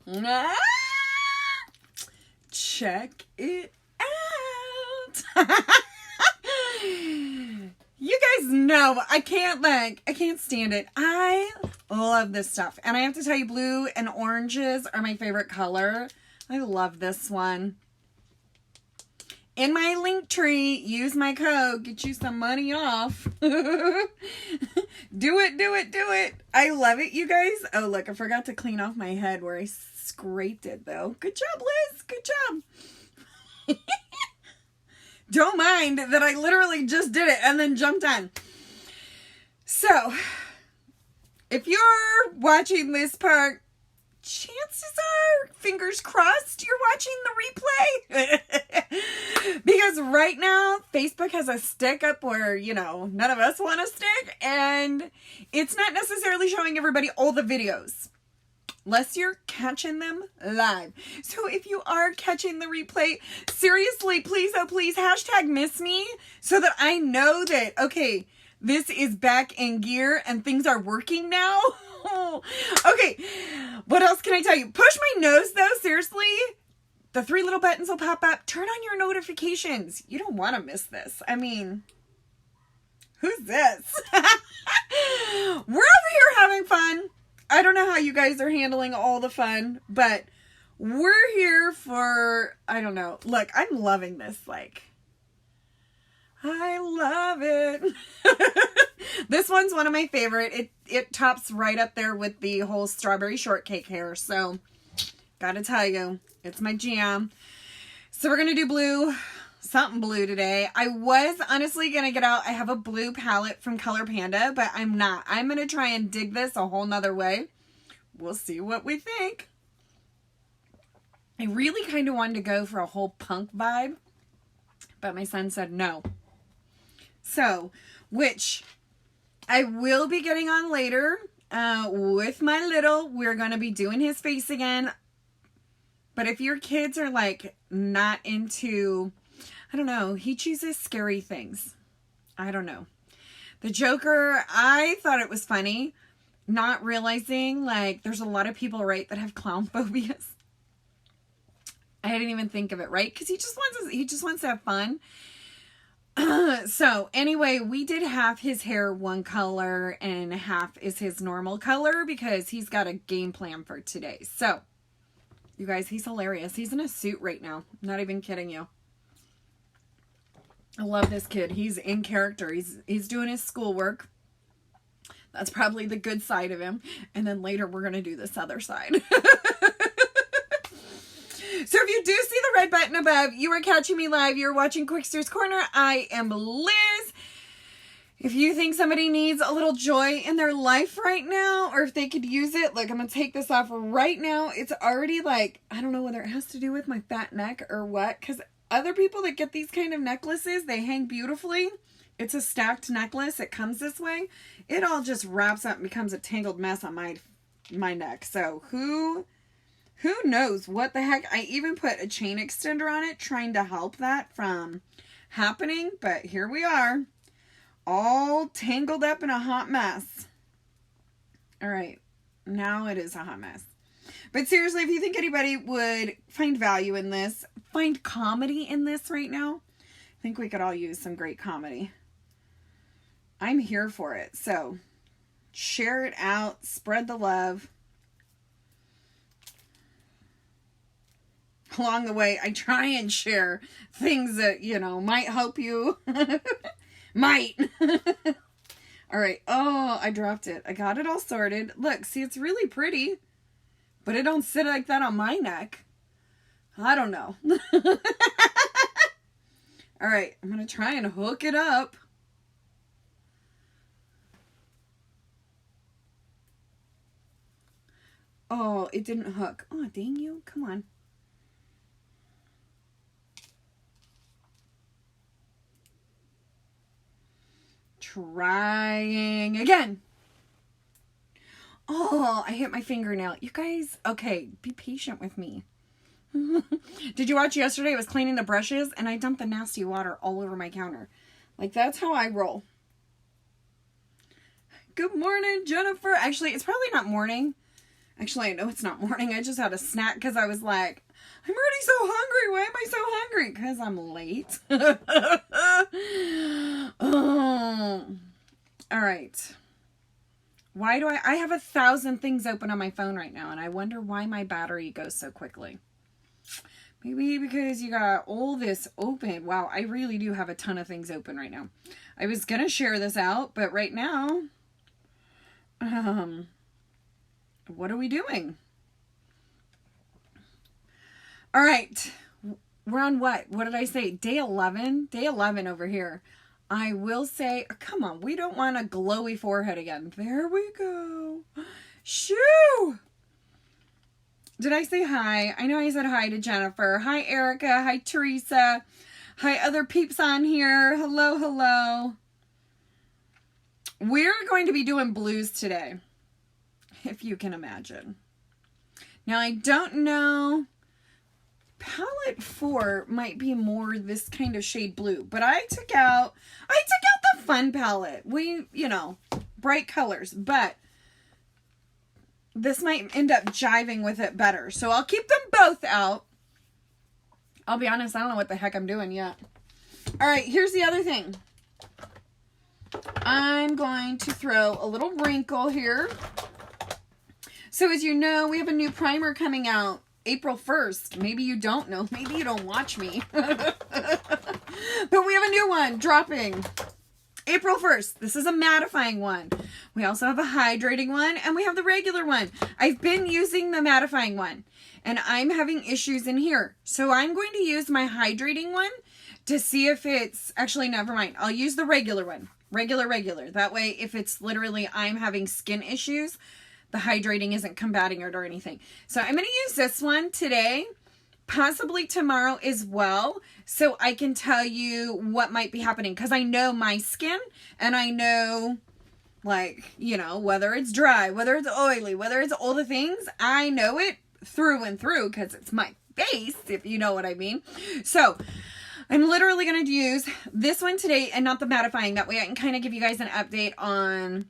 Ah, check it out. You guys know I can't stand it. I love this stuff. And I have to tell you, blue and oranges are my favorite color. I love this one. In my link tree, use my code, get you some money off. Do it, do it, do it. I love it, you guys. Oh, look, I forgot to clean off my head where I scraped it, though. Good job, Liz. Good job. Don't mind that I literally just did it and then jumped on. So, if you're watching this part, chances are, fingers crossed, you're watching the replay. Because right now, Facebook has a stick up where, you know, none of us want a stick. And it's not necessarily showing everybody all the videos. Unless you're catching them live. So if you are catching the replay, seriously, please, oh please, hashtag miss me. So that I know that, okay, this is back in gear and things are working now. Okay, what else can I tell you? Push my nose though, seriously. The 3 little buttons will pop up. Turn on your notifications. You don't want to miss this. I mean, who's this? We're over here having fun. I don't know how you guys are handling all the fun, but we're here for, I don't know. Look, I'm loving this. Like, I love it. This one's one of my favorite. It tops right up there with the whole strawberry shortcake hair. So, gotta tell you, it's my jam. So we're gonna do blue, something blue today. I was honestly gonna get out, I have a blue palette from Color Panda, but I'm not. I'm gonna try and dig this a whole nother way. We'll see what we think. I really kind of wanted to go for a whole punk vibe, but my son said no. So, which I will be getting on later with my little. We're going to be doing his face again. But if your kids are like not into, I don't know, he chooses scary things. I don't know. The Joker, I thought it was funny, not realizing like there's a lot of people, right, that have clown phobias. I didn't even think of it, right? Because he just wants to have fun. So anyway, we did half his hair one color and half is his normal color because he's got a game plan for today. So you guys, he's hilarious. He's in a suit right now. I'm not even kidding you. I love this kid. He's in character. He's doing his schoolwork. That's probably the good side of him. And then later we're going to do this other side. So if you do see the red button above, you are catching me live. You're watching Quickster's Corner. I am Liz. If you think somebody needs a little joy in their life right now, or if they could use it, like I'm going to take this off right now. It's already like, I don't know whether it has to do with my fat neck or what, because other people that get these kind of necklaces, they hang beautifully. It's a stacked necklace. It comes this way. It all just wraps up and becomes a tangled mess on my neck. So who knows what the heck? I even put a chain extender on it trying to help that from happening. But here we are. All tangled up in a hot mess. All right. Now it is a hot mess. But seriously, if you think anybody would find value in this, find comedy in this right now, I think we could all use some great comedy. I'm here for it. So share it out. Spread the love. Along the way, I try and share things that, you know, might help you. Might. All right. Oh, I dropped it. I got it all sorted. Look, see, it's really pretty. But it don't sit like that on my neck. I don't know. All right. I'm going to try and hook it up. Oh, it didn't hook. Oh, dang you. Come on. Trying again. Oh, I hit my fingernail. You guys, okay, be patient with me. Did you watch yesterday? I was cleaning the brushes and I dumped the nasty water all over my counter. Like, that's how I roll. Good morning, Jennifer. Actually, it's probably not morning. Actually, I know it's not morning. I just had a snack because I was like, I'm already so hungry. Why am I so hungry? Because I'm late. Oh. All right. Why do I have 1,000 things open on my phone right now, and I wonder why my battery goes so quickly. Maybe because you got all this open. Wow, I really do have a ton of things open right now. I was going to share this out, but right now, what are we doing? All right. We're on what? What did I say? Day 11? Day 11 over here. I will say, come on, we don't want a glowy forehead again. There we go. Shoo! Did I say hi? I know I said hi to Jennifer. Hi, Erica. Hi, Teresa. Hi, other peeps on here. Hello, hello. We're going to be doing blues today, if you can imagine. Now, I don't know. Palette 4 might be more this kind of shade blue, but I took out the fun palette. Bright colors, but this might end up jiving with it better. So I'll keep them both out. I'll be honest, I don't know what the heck I'm doing yet. All right, here's the other thing. I'm going to throw a little wrinkle here. So as you know, we have a new primer coming out April 1st. Maybe you don't know. Maybe you don't watch me. But we have a new one dropping April 1st. This is a mattifying one. We also have a hydrating one, and we have the regular one. I've been using the mattifying one, and I'm having issues in here. So I'm going to use my hydrating one to see if it's... Actually, never mind. I'll use the regular one. Regular. That way, if it's literally I'm having skin issues, the hydrating isn't combating it or anything. So I'm going to use this one today, possibly tomorrow as well, so I can tell you what might be happening. Because I know my skin, and I know, whether it's dry, whether it's oily, whether it's all the things. I know it through and through because it's my face, if you know what I mean. So I'm literally going to use this one today and not the mattifying. That way I can kind of give you guys an update on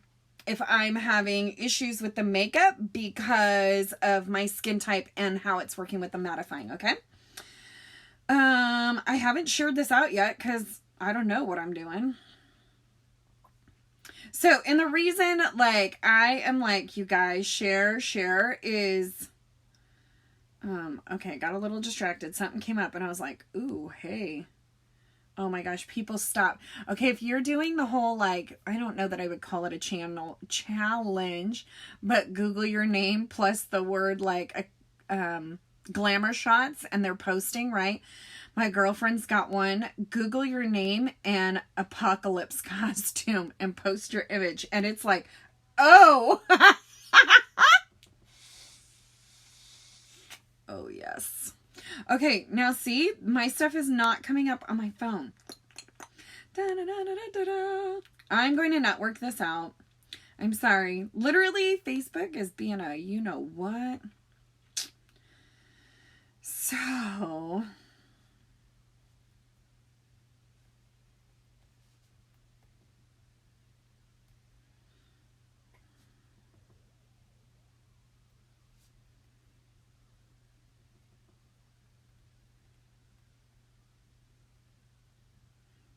if I'm having issues with the makeup because of my skin type and how it's working with the mattifying, okay? I haven't shared this out yet because I don't know what I'm doing. So, and the reason, I am you guys, share is, okay, got a little distracted. Something came up and I was like, ooh, hey. Oh my gosh, people stop. Okay, if you're doing the whole, I don't know that I would call it a challenge, but Google your name plus the word, glamour shots, and they're posting, right? My girlfriend's got one. Google your name and apocalypse costume and post your image. And it's like, oh. Oh, yes. Okay, now see, my stuff is not coming up on my phone. I'm going to not work this out. I'm sorry. Literally, Facebook is being a you-know-what. So...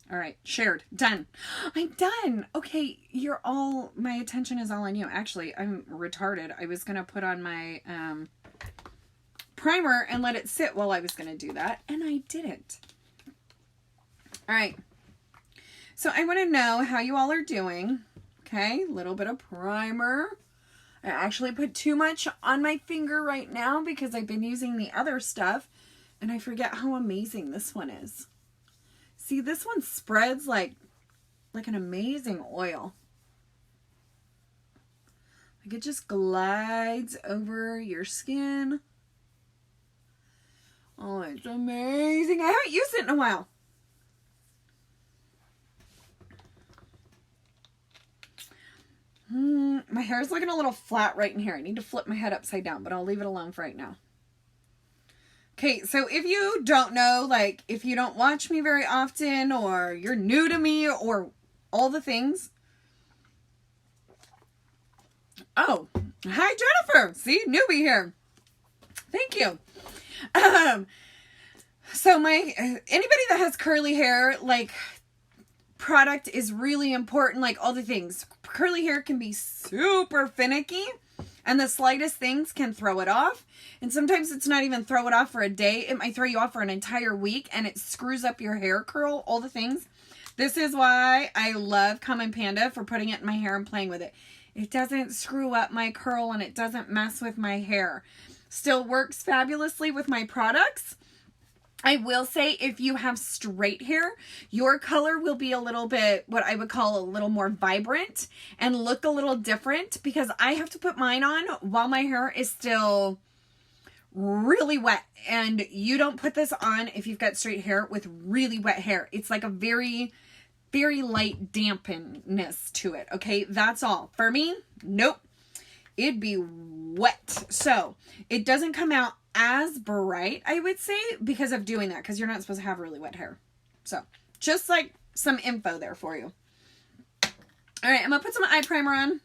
All right, shared, done. I'm done. Okay, my attention is all on you. Actually, I'm retarded. I was going to put on my primer and let it sit while I was going to do that, and I didn't. All right. So I want to know how you all are doing. Okay, a little bit of primer. I actually put too much on my finger right now because I've been using the other stuff, and I forget how amazing this one is. See, this one spreads like an amazing oil. It just glides over your skin. Oh, it's amazing. I haven't used it in a while. My hair's looking a little flat right in here. I need to flip my head upside down, but I'll leave it alone for right now. Okay, so if you don't know, if you don't watch me very often, or you're new to me, or all the things. Oh, Hi, Jennifer. See, newbie here. Thank you. So anybody that has curly hair, like, product is really important, like all the things. Curly hair can be super finicky, and the slightest things can throw it off. And sometimes it's not even throw it off for a day. It might throw you off for an entire week, and it screws up your hair curl, all the things. This is why I love Common Panda for putting it in my hair and playing with it. It doesn't screw up my curl, and it doesn't mess with my hair. Still works fabulously with my products. I will say, if you have straight hair, your color will be a little bit, what I would call a little more vibrant and look a little different, because I have to put mine on while my hair is still really wet. And you don't put this on if you've got straight hair with really wet hair. It's like a very, very light dampness to it. Okay, that's all. For me, nope. It'd be wet. So it doesn't come out as bright, I would say, because of doing that, because you're not supposed to have really wet hair. So just like some info there for you. All right, I'm gonna put some eye primer on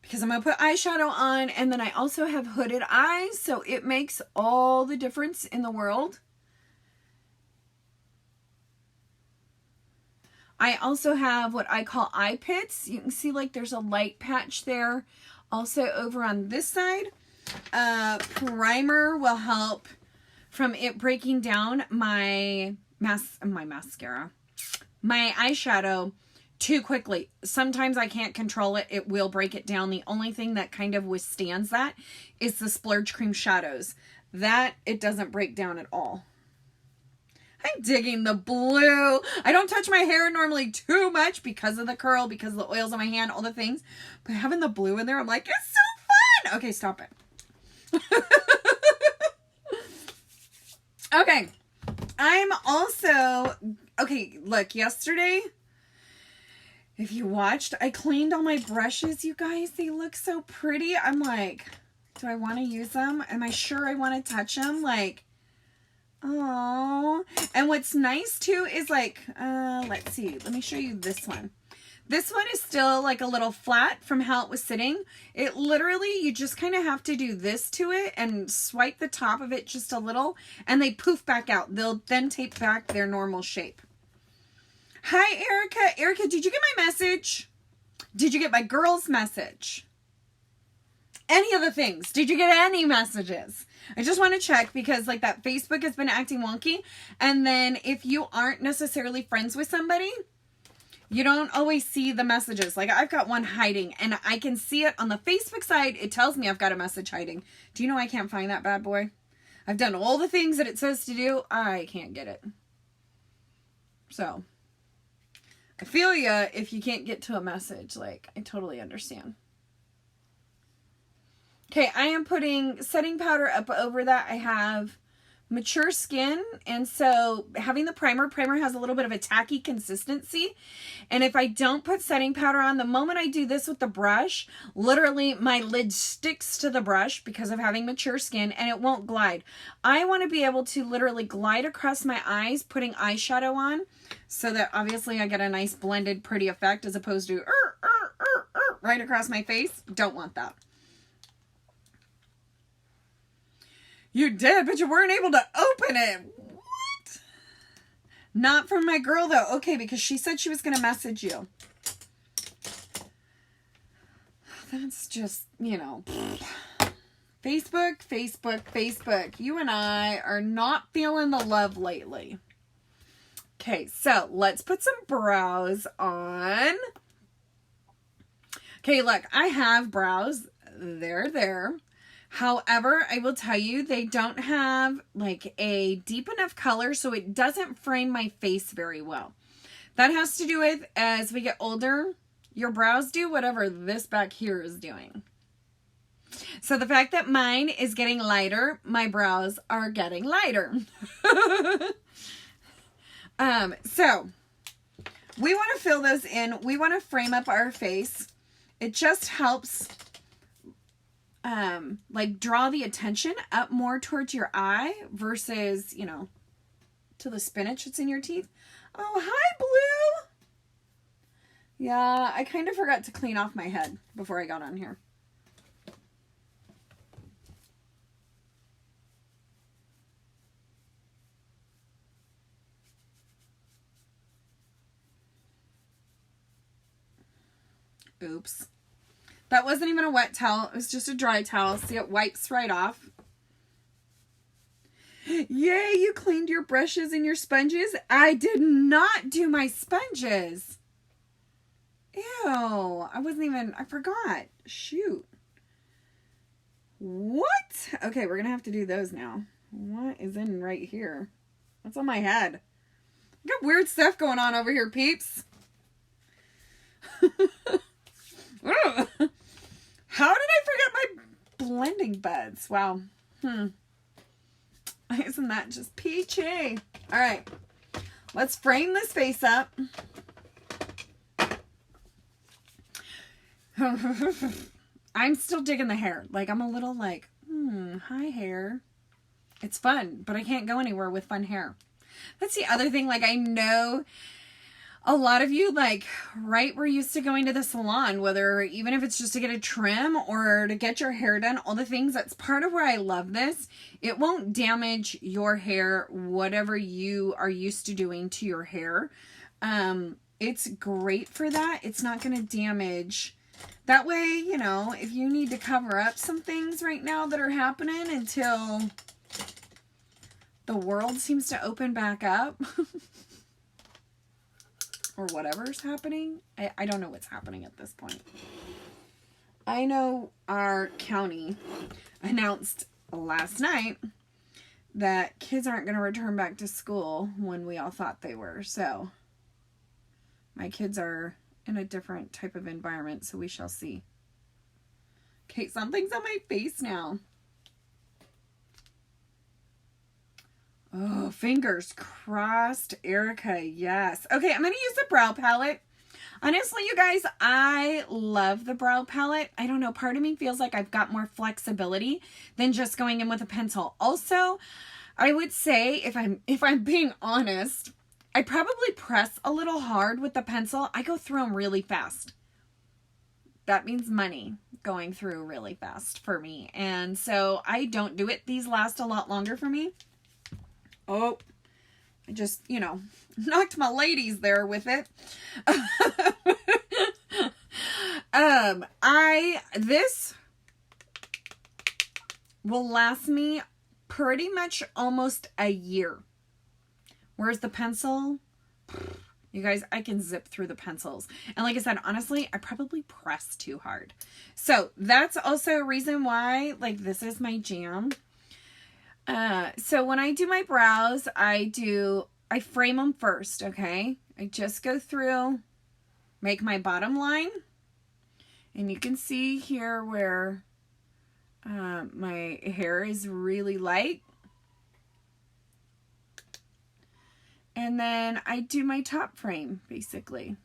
because I'm gonna put eyeshadow on, and then I also have hooded eyes, so it makes all the difference in the world. I also have what I call eye pits. You can see like there's a light patch there. Also over on this side, primer will help from it breaking down my mascara, my eyeshadow too quickly. Sometimes I can't control it. It will break it down. The only thing that kind of withstands that is the Splurge Cream Shadows. That it doesn't break down at all. I'm digging the blue. I don't touch my hair normally too much because of the curl, because of the oils on my hand, all the things. But having the blue in there, I'm like, it's so fun. Okay, stop it. Okay. I'm also, okay, look, yesterday, if you watched, I cleaned all my brushes, you guys. They look so pretty. I'm like, do I want to use them? Am I sure I want to touch them? Like, oh, and what's nice too is like, let's see, let me show you this one. This one is still like a little flat from how it was sitting. It literally, you just kind of have to do this to it and swipe the top of it just a little, and they poof back out. They'll then tape back their normal shape. Hi, Erica. Erica, did you get my message? Did you get my girl's message? Any of the things? Did you get any messages? I just want to check, because like that Facebook has been acting wonky. And then if you aren't necessarily friends with somebody, you don't always see the messages. Like I've got one hiding, and I can see it on the Facebook side. It tells me I've got a message hiding. Do you know I can't find that bad boy? I've done all the things that it says to do. I can't get it. So I feel ya if you can't get to a message. Like, I totally understand. Okay, I am putting setting powder up over that. I have mature skin, and so having the primer has a little bit of a tacky consistency. And if I don't put setting powder on, the moment I do this with the brush, literally my lid sticks to the brush because of having mature skin, and it won't glide. I want to be able to literally glide across my eyes putting eyeshadow on, so that obviously I get a nice blended pretty effect, as opposed to right across my face. Don't want that. You did, but you weren't able to open it. What? Not from my girl, though. Okay, because she said she was going to message you. That's just, you know. Facebook. You and I are not feeling the love lately. Okay, so let's put some brows on. Okay, look, I have brows. They're there. However, I will tell you, they don't have like a deep enough color, so it doesn't frame my face very well. That has to do with, as we get older, your brows do whatever this back here is doing. So the fact that mine is getting lighter, my brows are getting lighter. So we want to fill those in. We want to frame up our face. It just helps like draw the attention up more towards your eye versus, you know, to the spinach that's in your teeth. Oh, hi, Blue. Yeah, I kind of forgot to clean off my head before I got on here. Oops. That wasn't even a wet towel. It was just a dry towel. See, it wipes right off. Yay, you cleaned your brushes and your sponges. I did not do my sponges. Ew. I forgot. Shoot. What? Okay, we're going to have to do those now. What is in right here? What's on my head? I got weird stuff going on over here, peeps. How did I forget my blending buds? Wow. Isn't that just peachy? All right. Let's frame this face up. I'm still digging the hair. Like, I'm a little like, hi, hair. It's fun, but I can't go anywhere with fun hair. That's the other thing. Like, I know a lot of you, like, right, we're used to going to the salon, whether even if it's just to get a trim or to get your hair done, all the things. That's part of where I love this. It won't damage your hair, whatever you are used to doing to your hair. It's great for that. It's not going to damage. That way, you know, if you need to cover up some things right now that are happening until the world seems to open back up or whatever's happening. I don't know what's happening at this point. I know our county announced last night that kids aren't going to return back to school when we all thought they were. So my kids are in a different type of environment, so we shall see. Okay, something's on my face now. Oh, fingers crossed, Erica, yes. Okay, I'm going to use the brow palette. Honestly, you guys, I love the brow palette. I don't know, part of me feels like I've got more flexibility than just going in with a pencil. Also, I would say, if I'm being honest, I probably press a little hard with the pencil. I go through them really fast. That means money going through really fast for me. And so I don't do it. These last a lot longer for me. Oh, I just, you know, knocked my ladies there with it. This will last me pretty much almost a year. Whereas the pencil, you guys, I can zip through the pencils. And like I said, honestly, I probably press too hard. So that's also a reason why, like, this is my jam. So when I do my brows, I frame them first, okay? I just go through, make my bottom line. And you can see here where my hair is really light. And then I do my top frame, basically.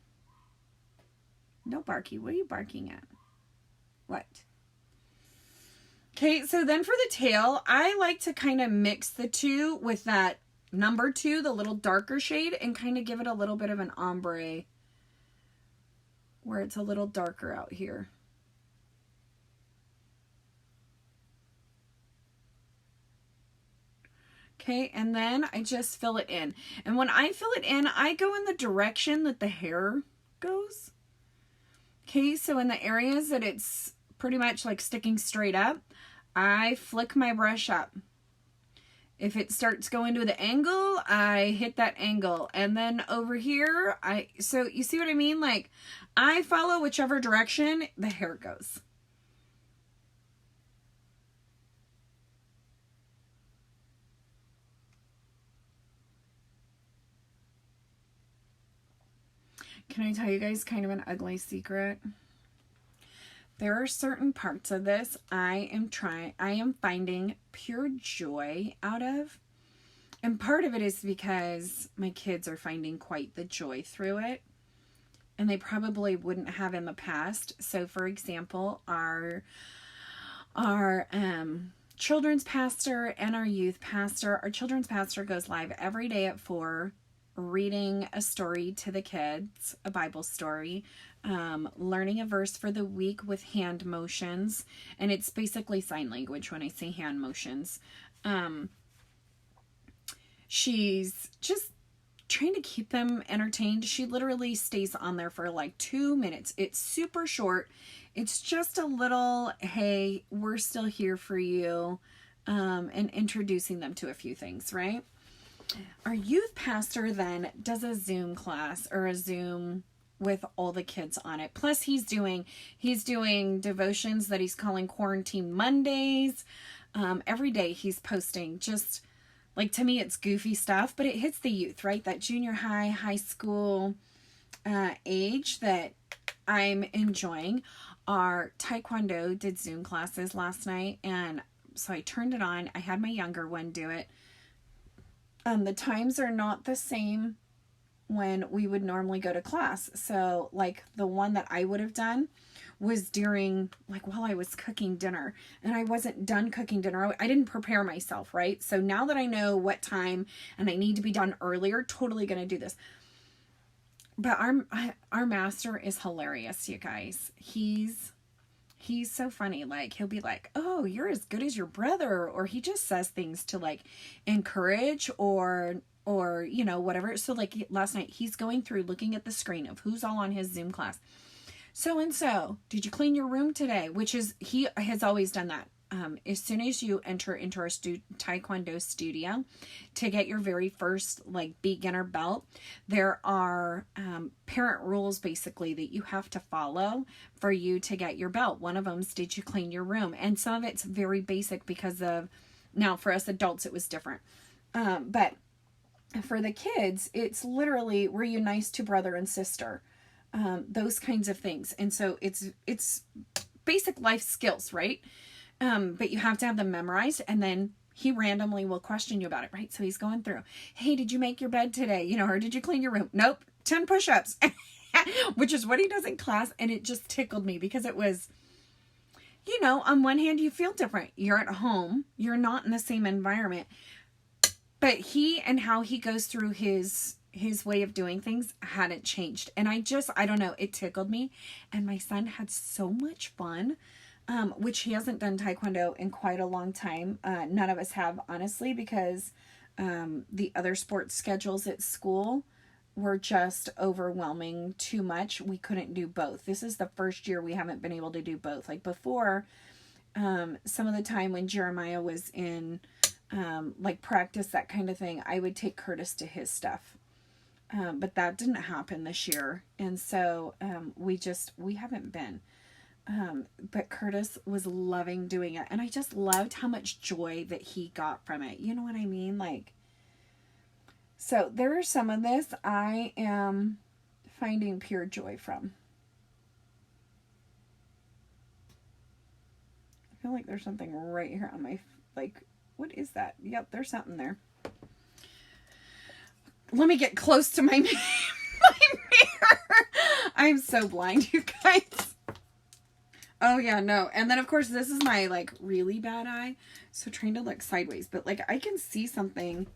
No, Barky, what are you barking at? What? Okay, so then for the tail, I like to kind of mix the two with that number 2, the little darker shade, and kind of give it a little bit of an ombre where it's a little darker out here. Okay, and then I just fill it in. And when I fill it in, I go in the direction that the hair goes. Okay, so in the areas that it's pretty much like sticking straight up, I flick my brush up. If it starts going to the angle, I hit that angle. And then over here, so you see what I mean? Like, I follow whichever direction the hair goes. Can I tell you guys kind of an ugly secret? There are certain parts of this I am finding pure joy out of. And part of it is because my kids are finding quite the joy through it. And they probably wouldn't have in the past. So for example, our children's pastor and our youth pastor, our children's pastor goes live every day at 4, reading a story to the kids, a Bible story, learning a verse for the week with hand motions, and it's basically sign language when I say hand motions. She's just trying to keep them entertained. She literally stays on there for like 2 minutes. It's super short. It's just a little, hey, we're still here for you, and introducing them to a few things, right? Our youth pastor then does a Zoom class or a Zoom with all the kids on it. Plus he's doing devotions that he's calling Quarantine Mondays. Every day he's posting, just like, to me it's goofy stuff, but it hits the youth, right? That junior high school age that I'm enjoying. Our Taekwondo did Zoom classes last night, and so I turned it on. I had my younger one do it. The times are not the same when we would normally go to class. So like the one that I would have done was during, like, while I was cooking dinner, and I wasn't done cooking dinner. I didn't prepare myself, right? So now that I know what time and I need to be done earlier, totally going to do this. But our master is hilarious, you guys. He's so funny. Like, he'll be like, oh, you're as good as your brother. Or he just says things to like encourage or, you know, whatever. So like last night he's going through looking at the screen of who's all on his Zoom class. So-and-so, did you clean your room today? Which is, he has always done that. As soon as you enter into our Taekwondo studio to get your very first like beginner belt, there are parent rules basically that you have to follow for you to get your belt. One of them is, did you clean your room? And some of it's very basic because of, now for us adults it was different. But for the kids, it's literally, were you nice to brother and sister? Those kinds of things. And so it's basic life skills, right? But you have to have them memorized, and then he randomly will question you about it, right? So he's going through, hey, did you make your bed today? You know, or did you clean your room? Nope. 10 push-ups, which is what he does in class. And it just tickled me because it was, you know, on one hand, you feel different. You're at home. You're not in the same environment. But he and how he goes through his way of doing things hadn't changed. And I don't know, it tickled me. And my son had so much fun. Which he hasn't done Taekwondo in quite a long time. None of us have, honestly, because the other sports schedules at school were just overwhelming too much. We couldn't do both. This is the first year we haven't been able to do both. Like before, some of the time when Jeremiah was in like practice, that kind of thing, I would take Curtis to his stuff. But that didn't happen this year. And so we haven't been. But Curtis was loving doing it, and I just loved how much joy that he got from it. You know what I mean? Like, so there are some of this I am finding pure joy from. I feel like there's something right here on my, like, what is that? Yep, there's something there. Let me get close to my mirror. I'm so blind, you guys. Oh yeah, no. And then of course this is my like really bad eye. So trying to look sideways, but like I can see something.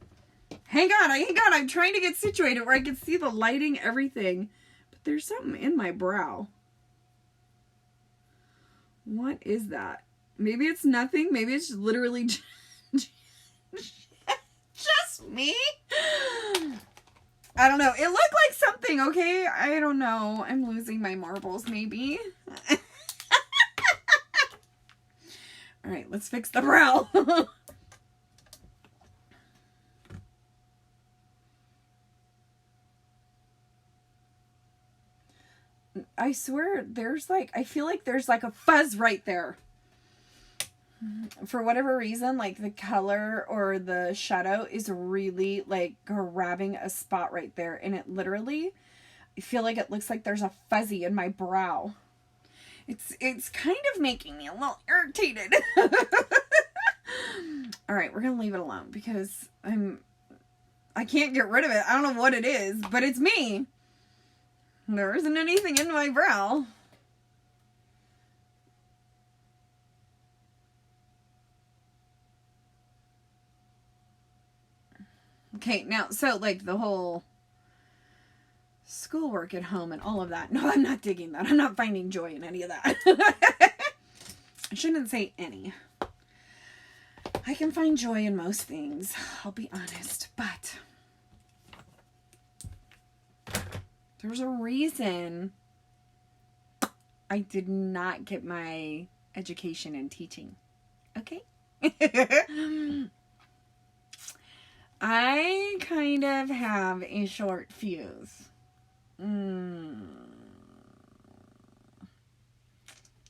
Hang on. I'm trying to get situated where I can see the lighting, everything. But there's something in my brow. What is that? Maybe it's nothing. Maybe it's literally just me. I don't know. It looked like something, okay? I don't know. I'm losing my marbles maybe. All right, let's fix the brow. I swear there's like, I feel like there's like a fuzz right there. For whatever reason, like the color or the shadow is really like grabbing a spot right there. And it literally, I feel like it looks like there's a fuzzy in my brow. It's kind of making me a little irritated. All right, we're going to leave it alone because I can't get rid of it. I don't know what it is, but it's me. There isn't anything in my brow. Okay, now, so like the whole schoolwork at home and all of that. No, I'm not digging that. I'm not finding joy in any of that. I shouldn't say any. I can find joy in most things, I'll be honest, but There's a reason I did not get my education in teaching. Okay? I kind of have a short fuse.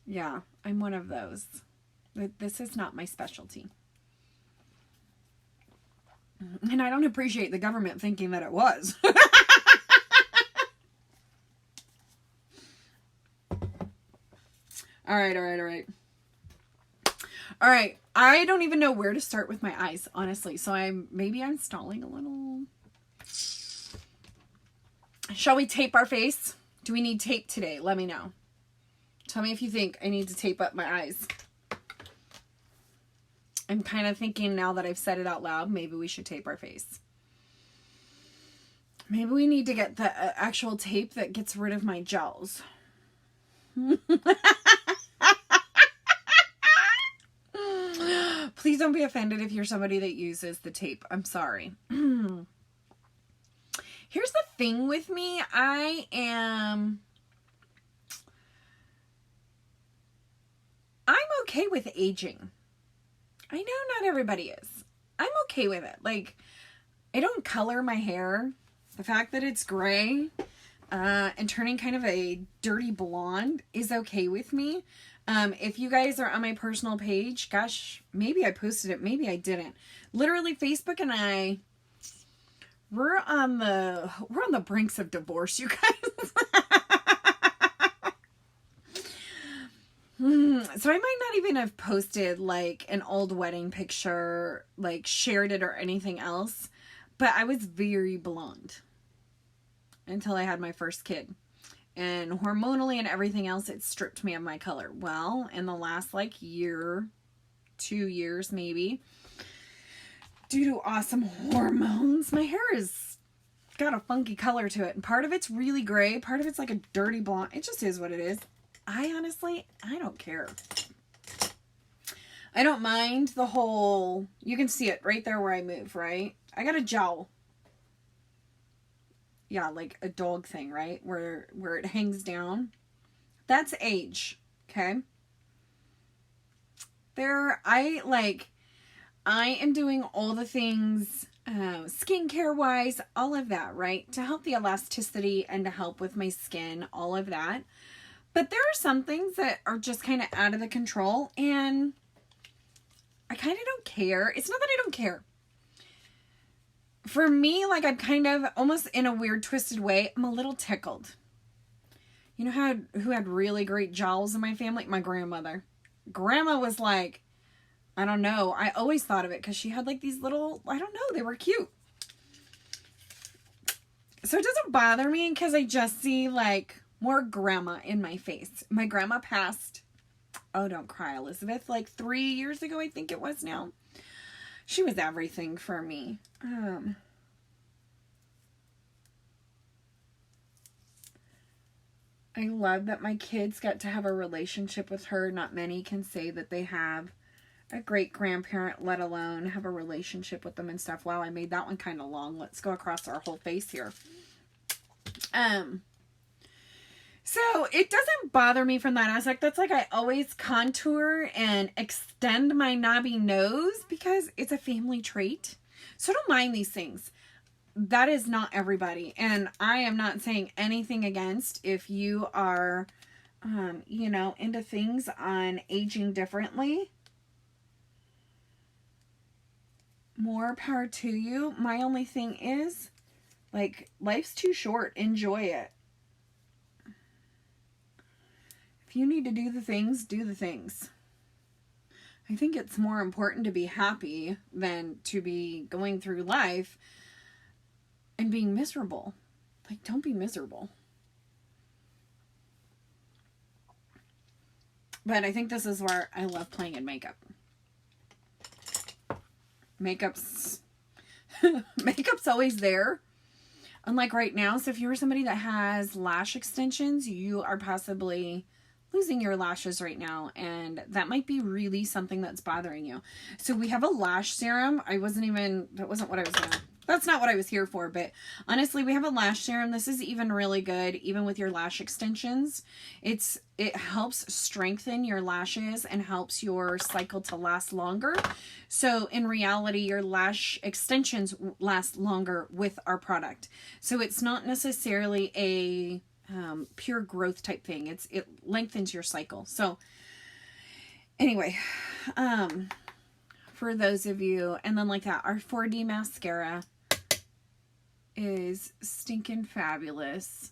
Yeah, I'm one of those. This is not my specialty. And I don't appreciate the government thinking that it was. All right. All right. I don't even know where to start with my eyes, honestly. So maybe I'm stalling a little. Shall we tape our face? Do we need tape today? Let me know. Tell me if you think I need to tape up my eyes. I'm kind of thinking now that I've said it out loud, maybe we should tape our face. Maybe we need to get the actual tape that gets rid of my gels. Please don't be offended if you're somebody that uses the tape. I'm sorry. Here's the thing with me. I'm okay with aging. I know not everybody is. I'm okay with it. Like, I don't color my hair. The fact that it's gray and turning kind of a dirty blonde is okay with me. If you guys are on my personal page, gosh, maybe I posted it, maybe I didn't. Literally, Facebook and I, we're on the brinks of divorce, you guys. So I might not even have posted like an old wedding picture, like shared it or anything else, but I was very blonde until I had my first kid. And hormonally and everything else, it stripped me of my color. Well, in the last like year, 2 years maybe, due to awesome hormones, my hair has got a funky color to it. And part of it's really gray, part of it's like a dirty blonde. It just is what it is. I don't care. I don't mind the whole, you can see it right there where I move, right? I got a jowl. Yeah, like a dog thing, right? Where it hangs down. That's age, okay? I am doing all the things, skincare wise, all of that, right? To help the elasticity and to help with my skin, all of that. But there are some things that are just kind of out of the control, and I kind of don't care. It's not that I don't care. For me, like, I'm kind of, almost in a weird, twisted way, I'm a little tickled. You know who had really great jowls in my family? My grandmother. Grandma was like, I don't know. I always thought of it because she had like these little, I don't know, they were cute. So it doesn't bother me because I just see like more grandma in my face. My grandma passed, oh, don't cry, Elizabeth, like 3 years ago, I think it was now. She was everything for me. I love that my kids got to have a relationship with her. Not many can say that they have a great grandparent, let alone have a relationship with them and stuff. Wow, I made that one kind of long. Let's go across our whole face here. So it doesn't bother me from that aspect. That's like I always contour and extend my knobby nose because it's a family trait. So don't mind these things. That is not everybody. And I am not saying anything against if you are, you know, into things on aging differently. More power to you. My only thing is, like, life's too short. Enjoy it. If you need to do the things, do the things. I think it's more important to be happy than to be going through life and being miserable. Like, don't be miserable. But I think this is where I love playing in makeup. Makeup's always there. Unlike right now. So if you were somebody that has lash extensions, you are possibly losing your lashes right now, and that might be really something that's bothering you. So we have a lash serum. That wasn't what I was gonna That's not what I was here for, but honestly, we have a lash serum. This is even really good, even with your lash extensions. It helps strengthen your lashes and helps your cycle to last longer. So in reality, your lash extensions last longer with our product. So it's not necessarily a pure growth type thing. It lengthens your cycle. So anyway, for those of you, and then like that, our 4D mascara is stinking fabulous.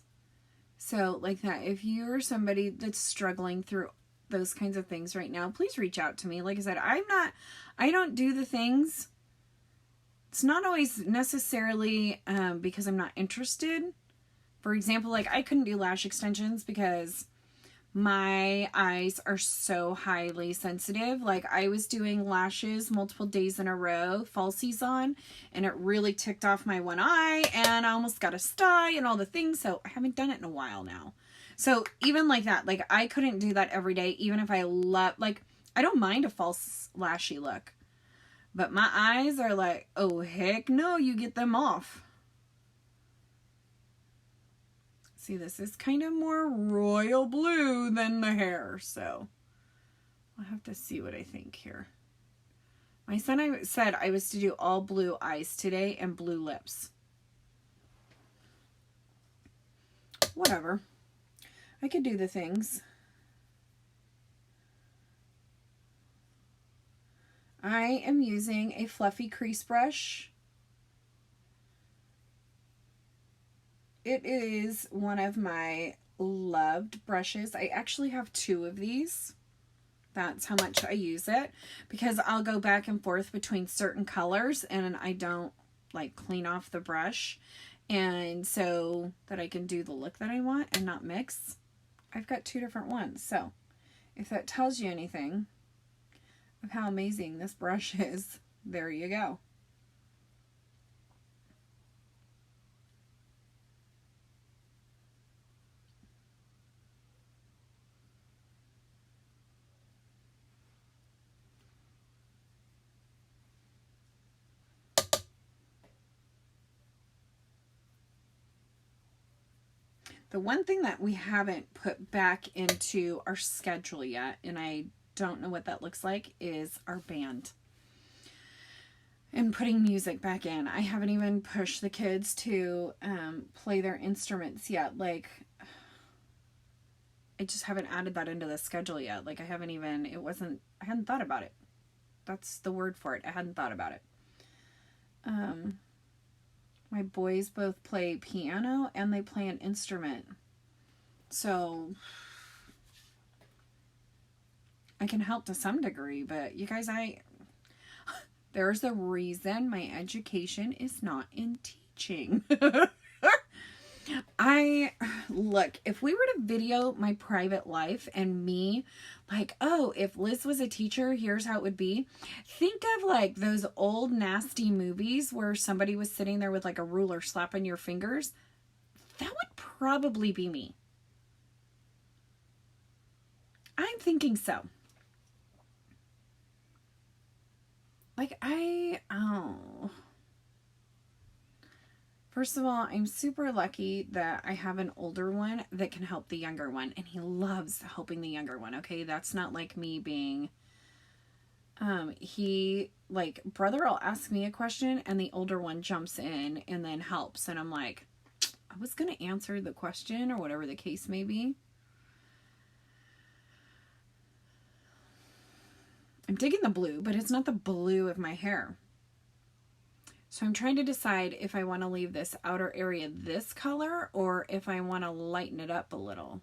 So like that, if you're somebody that's struggling through those kinds of things right now, please reach out to me. Like I said, I don't do the things. It's not always necessarily because I'm not interested. For example, like I couldn't do lash extensions because my eyes are so highly sensitive. Like I was doing lashes multiple days in a row, falsies on, and it really ticked off my one eye and I almost got a sty and all the things. So I haven't done it in a while now. So even like that, like I couldn't do that every day, even if I love, like I don't mind a false lashy look, but my eyes are like, oh heck no, you get them off. See, this is kind of more royal blue than the hair, so I'll have to see what I think here. My son said I was to do all blue eyes today and blue lips. Whatever. I could do the things. I am using a fluffy crease brush. It is one of my loved brushes. I actually have 2 of these. That's how much I use it, because I'll go back and forth between certain colors and I don't like clean off the brush, and so that I can do the look that I want and not mix. I've got 2 different ones. So if that tells you anything of how amazing this brush is, there you go. The one thing that we haven't put back into our schedule yet, and I don't know what that looks like, is our band. And putting music back in. I haven't even pushed the kids to play their instruments yet. Like, I just haven't added that into the schedule yet. Like, I hadn't thought about it. That's the word for it. I hadn't thought about it. My boys both play piano and they play an instrument. So I can help to some degree, but you guys, there's a reason my education is not in teaching. Look, if we were to video my private life and me, like, oh, if Liz was a teacher, here's how it would be. Think of like those old nasty movies where somebody was sitting there with like a ruler slapping your fingers. That would probably be me. I'm thinking so. Like, first of all, I'm super lucky that I have an older one that can help the younger one. And he loves helping the younger one, okay? That's not like me being... brother will ask me a question and the older one jumps in and then helps. And I'm like, I was going to answer the question or whatever the case may be. I'm digging the blue, but it's not the blue of my hair. So I'm trying to decide if I want to leave this outer area this color or if I want to lighten it up a little.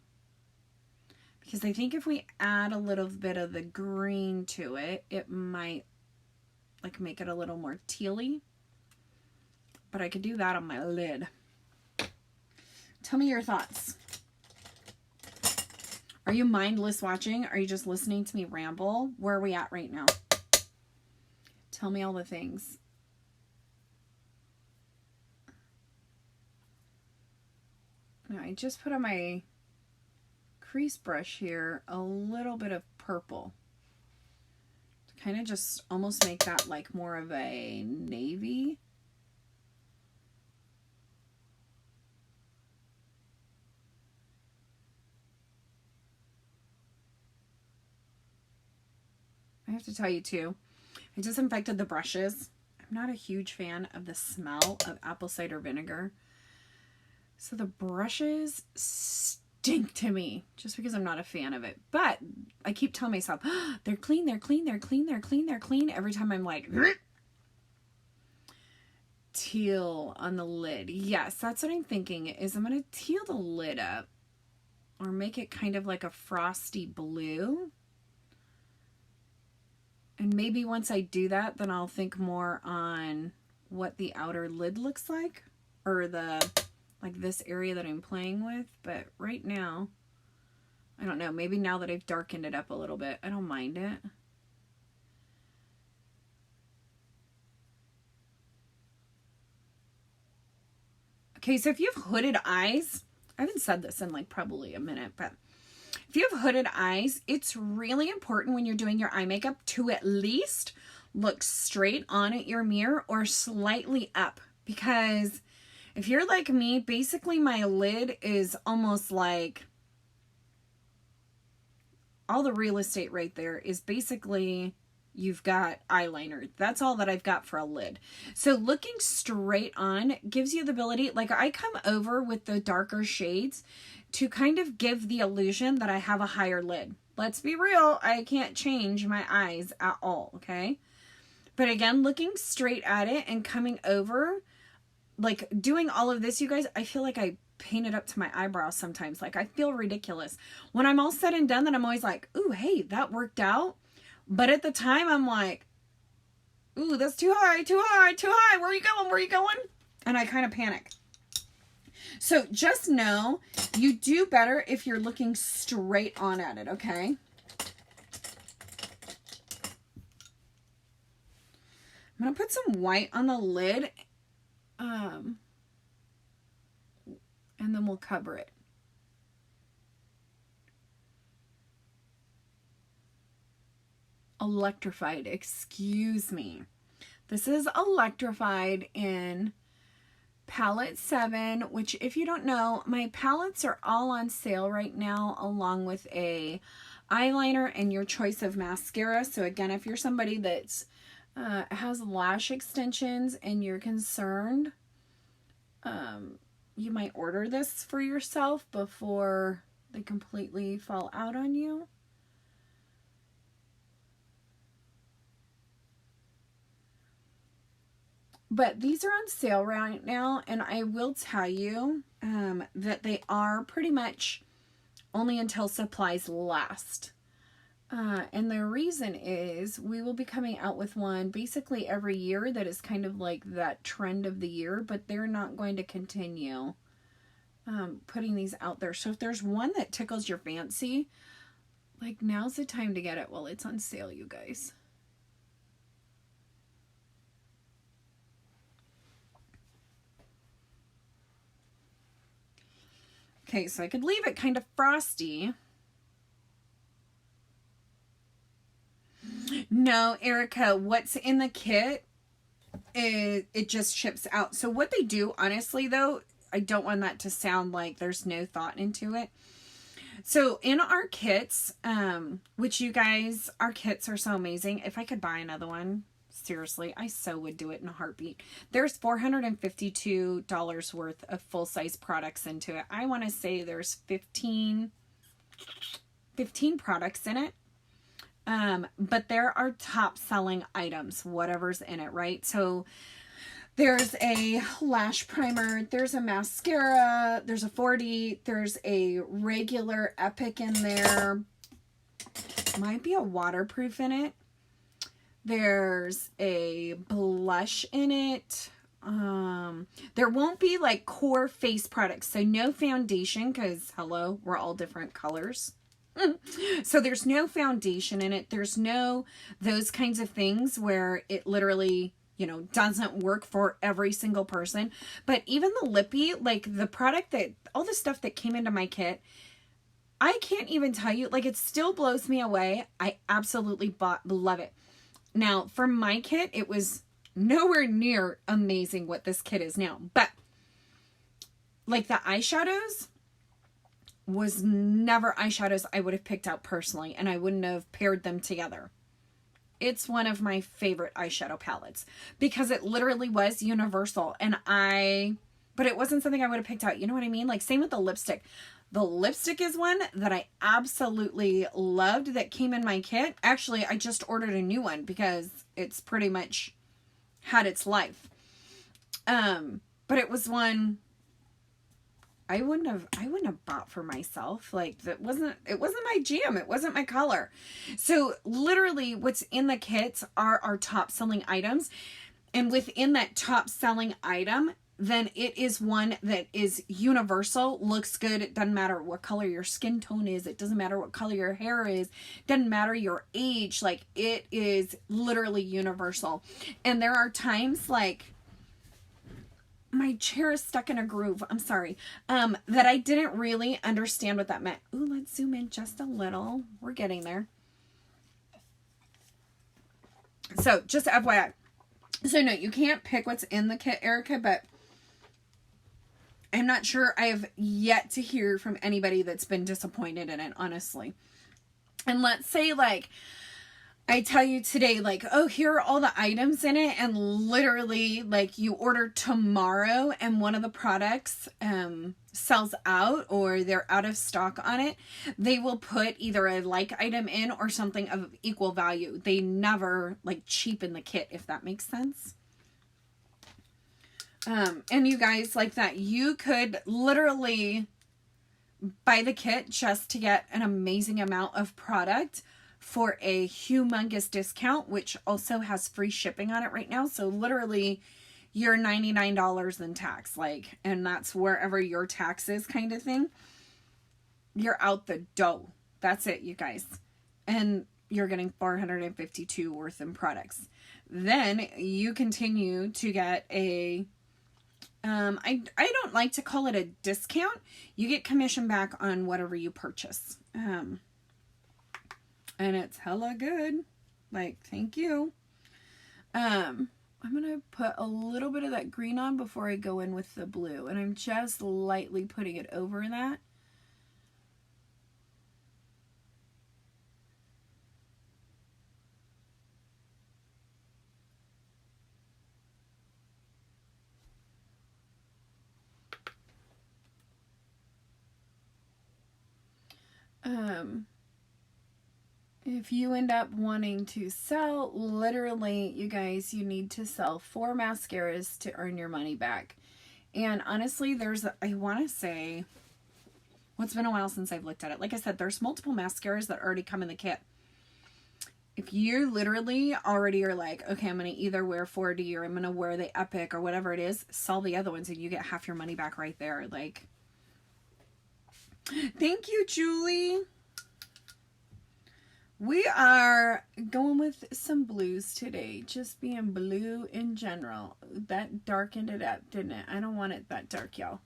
Because I think if we add a little bit of the green to it, it might like make it a little more tealy. But I could do that on my lid. Tell me your thoughts. Are you mindless watching? Are you just listening to me ramble? Where are we at right now? Tell me all the things. Now, I just put on my crease brush here a little bit of purple to kind of just almost make that like more of a navy. have to tell you too, I disinfected the brushes. I'm not a huge fan of the smell of apple cider vinegar. So the brushes stink to me just because I'm not a fan of it. But I keep telling myself, oh, they're clean, they're clean, they're clean, they're clean, they're clean. Every time I'm like, teal on the lid. Yes, that's what I'm thinking is I'm going to teal the lid up or make it kind of like a frosty blue. And maybe once I do that, then I'll think more on what the outer lid looks like, or the, like this area that I'm playing with. But right now, I don't know, maybe now that I've darkened it up a little bit, I don't mind it. Okay, so if you have hooded eyes, I haven't said this in like probably a minute, but if you have hooded eyes, it's really important when you're doing your eye makeup to at least look straight on at your mirror or slightly up. Because if you're like me, basically my lid is almost like all the real estate right there is basically you've got eyeliner. That's all that I've got for a lid. So looking straight on gives you the ability, like I come over with the darker shades to kind of give the illusion that I have a higher lid. Let's be real, I can't change my eyes at all, okay? But again, looking straight at it and coming over, like doing all of this, you guys, I feel like I paint it up to my eyebrows sometimes. Like I feel ridiculous. When I'm all said and done, then I'm always like, ooh, hey, that worked out. But at the time, I'm like, ooh, that's too high, too high, too high. Where are you going? Where are you going? And I kind of panic. So just know you do better if you're looking straight on at it, okay? I'm going to put some white on the lid, and then we'll cover it. Electrified, excuse me. This is Electrified in palette 7, which if you don't know, my palettes are all on sale right now, along with a eyeliner and your choice of mascara. So again, if you're somebody that's has lash extensions and you're concerned, you might order this for yourself before they completely fall out on you. But these are on sale right now, and I will tell you that they are pretty much only until supplies last. And the reason is we will be coming out with one basically every year that is kind of like that trend of the year, but they're not going to continue putting these out there. So if there's one that tickles your fancy, like now's the time to get it while it's on sale, you guys. Okay, so I could leave it kind of frosty. No, Erica, what's in the kit, it just ships out. So what they do, honestly, though, I don't want that to sound like there's no thought into it. So in our kits, which you guys, our kits are so amazing. If I could buy another one, seriously, I so would do it in a heartbeat. There's $452 worth of full-size products into it. I want to say there's 15 products in it. But there are top selling items, whatever's in it, right? So there's a lash primer, there's a mascara, there's a 40, there's a regular Epic in there. Might be a waterproof in it. There's a blush in it. There won't be like core face products. So no foundation, because hello, we're all different colors. So there's no foundation in it. There's no those kinds of things where it literally, you know, doesn't work for every single person. But even the lippy, like the product that, all the stuff that came into my kit, I can't even tell you, like it still blows me away. I absolutely love it. Now, for my kit, it was nowhere near amazing what this kit is now. But, like the eyeshadows was never eyeshadows I would have picked out personally. And I wouldn't have paired them together. it's one of my favorite eyeshadow palettes because it literally was universal. But it wasn't something I would have picked out. You know what I mean? Like, same with the lipstick. The lipstick is one that I absolutely loved that came in my kit. Actually, I just ordered a new one because it's pretty much had its life. But it was one I wouldn't have bought for myself. Like, it wasn't my jam. It wasn't my color. So literally what's in the kits are our top selling items. And within that top selling item, then it is one that is universal, looks good. It doesn't matter what color your skin tone is. It doesn't matter what color your hair is. It doesn't matter your age. Like, it is literally universal. And there are times, like, my chair is stuck in a groove. I'm sorry. That I didn't really understand what that meant. Ooh, let's zoom in just a little. We're getting there. So, just FYI. So, no, you can't pick what's in the kit, Erica, but I'm not sure. I have yet to hear from anybody that's been disappointed in it, honestly. And let's say, like, I tell you today, like, oh, here are all the items in it, and literally, like, you order tomorrow and one of the products sells out or they're out of stock on it, they will put either a like item in or something of equal value. They never, like, cheapen the kit, if that makes sense. And you guys, like that, you could literally buy the kit just to get an amazing amount of product for a humongous discount, which also has free shipping on it right now. So literally you're $99 in tax, like, and that's wherever your tax is, kind of thing. You're out the dough. That's it, you guys. And you're getting $452 worth in products. Then you continue to get a I don't like to call it a discount. You get commission back on whatever you purchase. And it's hella good. Like, thank you. I'm going to put a little bit of that green on before I go in with the blue. And I'm just lightly putting it over that. If you end up wanting to sell, literally, you guys, you need to sell 4 mascaras to earn your money back. And honestly, I want to say, well, it's been a while since I've looked at it. Like I said, there's multiple mascaras that already come in the kit. If you literally already are like, okay, I'm going to either wear 4D or I'm going to wear the Epic or whatever it is, sell the other ones and you get half your money back right there. Like, thank you, Julie. We are going with some blues today. Just being blue in general. That darkened it up, didn't it? I don't want it that dark, y'all.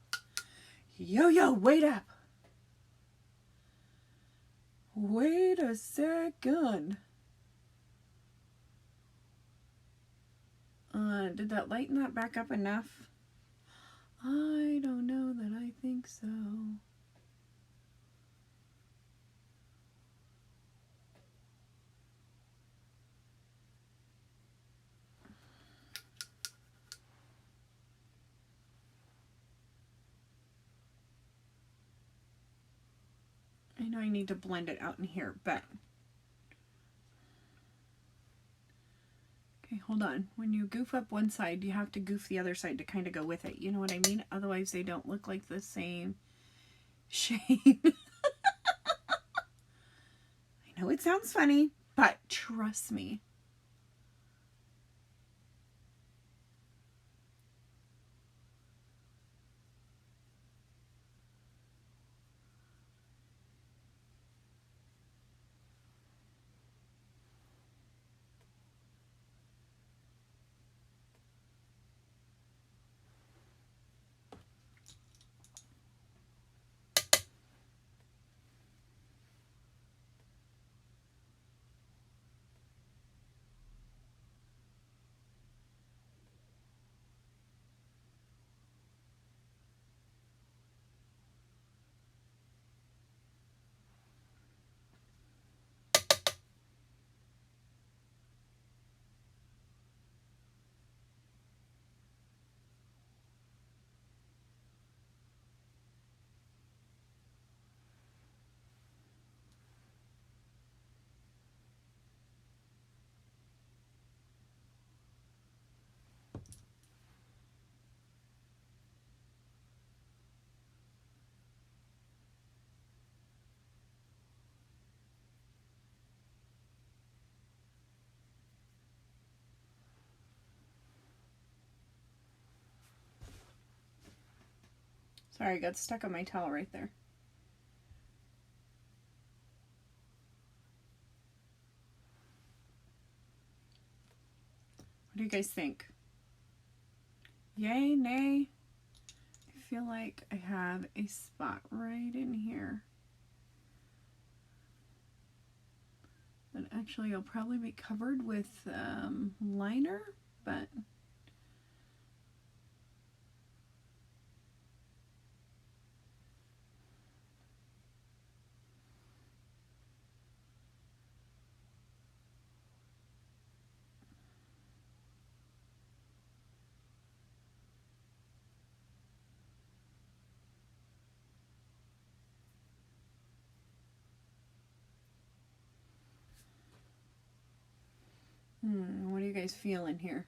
Yo, wait up. Wait a second. Did that lighten that back up enough? I don't know that I think so. I know I need to blend it out in here, but... Okay, hold on. When you goof up one side, you have to goof the other side to kind of go with it. You know what I mean? Otherwise, they don't look like the same shade. I know it sounds funny, but trust me. Sorry, I got stuck on my towel right there. What do you guys think? Yay, nay? I feel like I have a spot right in here. But actually it'll probably be covered with liner, but what do you guys feeling here?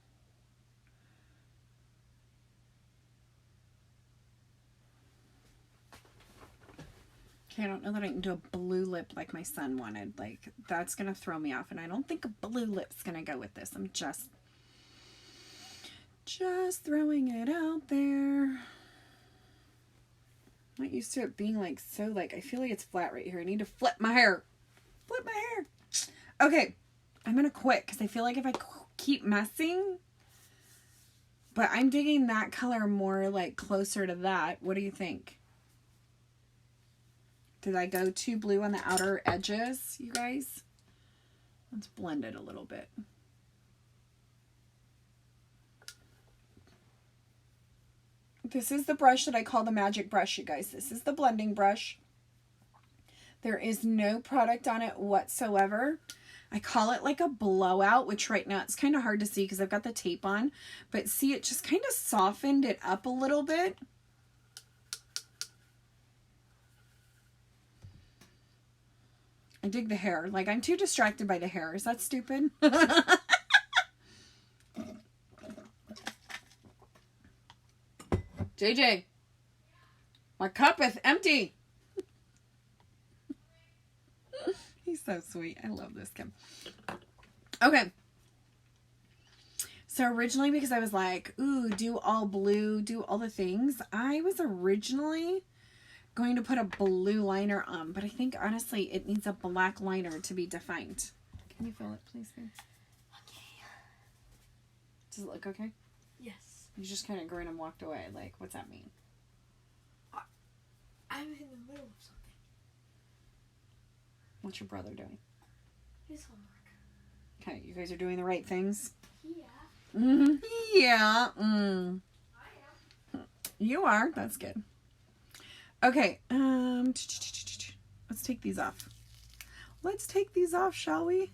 Okay, I don't know that I can do a blue lip like my son wanted. Like, that's going to throw me off, and I don't think a blue lip's going to go with this. I'm just throwing it out there. Not used to it being like so, like, I feel like it's flat right here. I need to flip my hair. Flip my hair. Okay, I'm going to quit because I feel like if I keep messing, but I'm digging that color more like closer to that. What do you think? Did I go too blue on the outer edges, you guys? Let's blend it a little bit. This is the brush that I call the magic brush, you guys. This is the blending brush. There is no product on it whatsoever. I call it like a blowout, which right now it's kind of hard to see because I've got the tape on. But see, it just kind of softened it up a little bit. I dig the hair. Like, I'm too distracted by the hair. Is that stupid? JJ, my cup is empty. He's so sweet. I love this kid. Okay. So originally, because I was like, ooh, do all blue, do all the things, I was originally going to put a blue liner on, but I think honestly it needs a black liner to be defined. Can you fill it, please, babe? Okay. Does it look okay? Yes. You just kind of grinned and walked away. Like, what's that mean? I'm in the middle of something. What's your brother doing? His homework. Okay, you guys are doing the right things? Yeah. Mm-hmm. Yeah. I am. You are. That's good. Okay. Let's take these off. Let's take these off, shall we?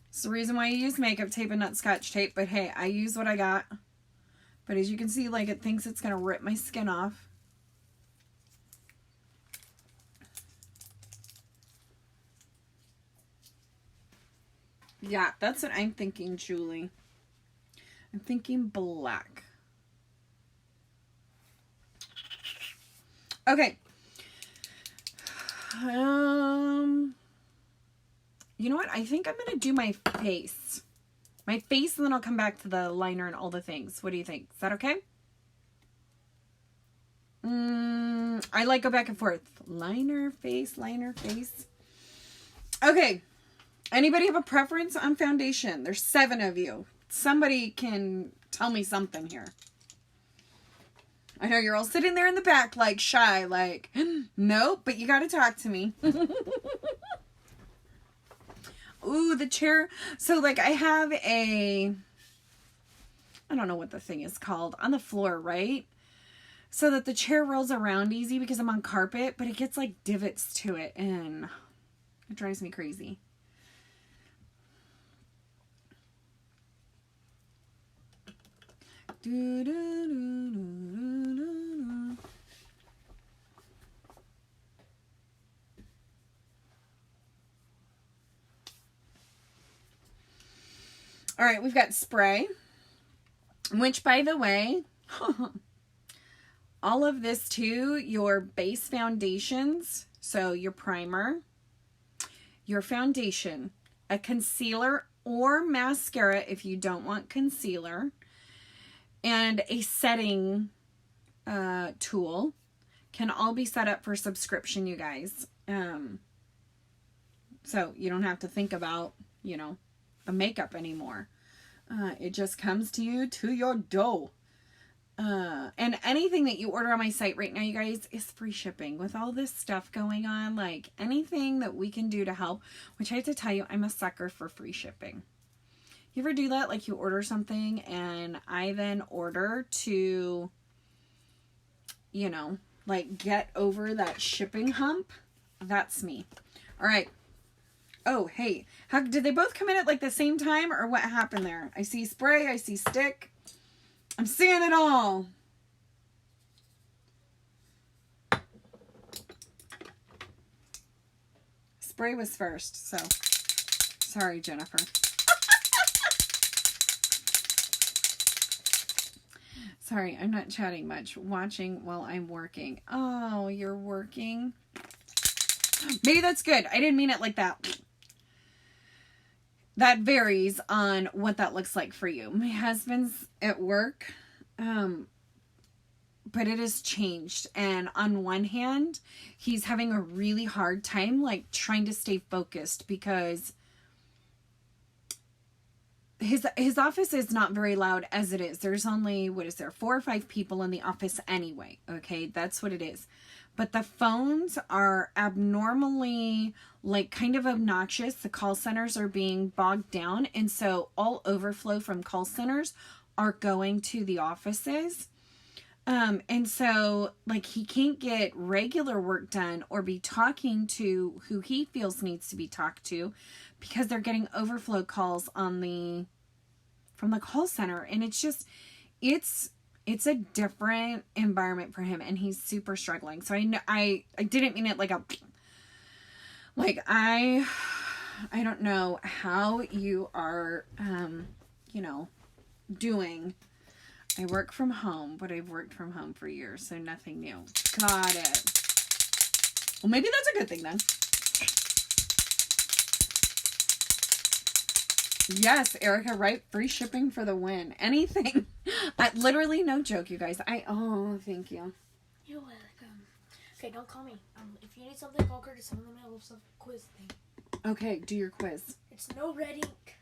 It's the reason why you use makeup tape and not Scotch tape, but hey, I use what I got. But as you can see, like, it thinks it's going to rip my skin off. Yeah, that's what I'm thinking, Julie. I'm thinking black. Okay. You know what? I think I'm going to do my face. My face, and then I'll come back to the liner and all the things. What do you think? Is that okay? I like go back and forth. Liner, face, liner, face. Okay. Anybody have a preference on foundation? There's 7 of you. Somebody can tell me something here. I know you're all sitting there in the back like shy, like, nope, but you got to talk to me. Ooh, the chair. So, like, I have I don't know what the thing is called, on the floor, right? So that the chair rolls around easy because I'm on carpet, but it gets, like, divots to it, and it drives me crazy. All right, we've got spray, which, by the way, all of this too, your base foundations, so your primer, your foundation, a concealer or mascara if you don't want concealer, and a setting tool can all be set up for subscription, you guys. So you don't have to think about, you know, the makeup anymore. It just comes to you to your door. And anything that you order on my site right now, you guys, is free shipping. With all this stuff going on, like anything that we can do to help, which I have to tell you, I'm a sucker for free shipping. You ever do that? Like you order something and I then order to, you know, like get over that shipping hump? That's me. All right. Oh, hey, how did they both come in at like the same time or what happened there? I see spray, I see stick. I'm seeing it all. Spray was first, so sorry, Jennifer. Sorry, I'm not chatting much. Watching while I'm working. Oh, you're working? Maybe that's good. I didn't mean it like that. That varies on what that looks like for you. My husband's at work, but it has changed. And on one hand, he's having a really hard time, like, trying to stay focused because his office is not very loud as it is. There's only, 4 or 5 people in the office anyway. Okay, that's what it is. But the phones are abnormally, like, kind of obnoxious. The call centers are being bogged down. And so all overflow from call centers are going to the offices. And so, like, he can't get regular work done or be talking to who he feels needs to be talked to because they're getting overflow calls from the call center. And it's just, it's a different environment for him and he's super struggling. So I didn't mean it like I don't know how you are, you know, doing. I work from home, but I've worked from home for years, so nothing new. Got it. Well, maybe that's a good thing then. Yes, Erica, right? Free shipping for the win. Anything. Literally, no joke, you guys. Oh, thank you. You're welcome. Okay, don't call me. If you need something, call Curtis. I'm in the middle of some quiz thing. Okay, do your quiz. It's no red ink,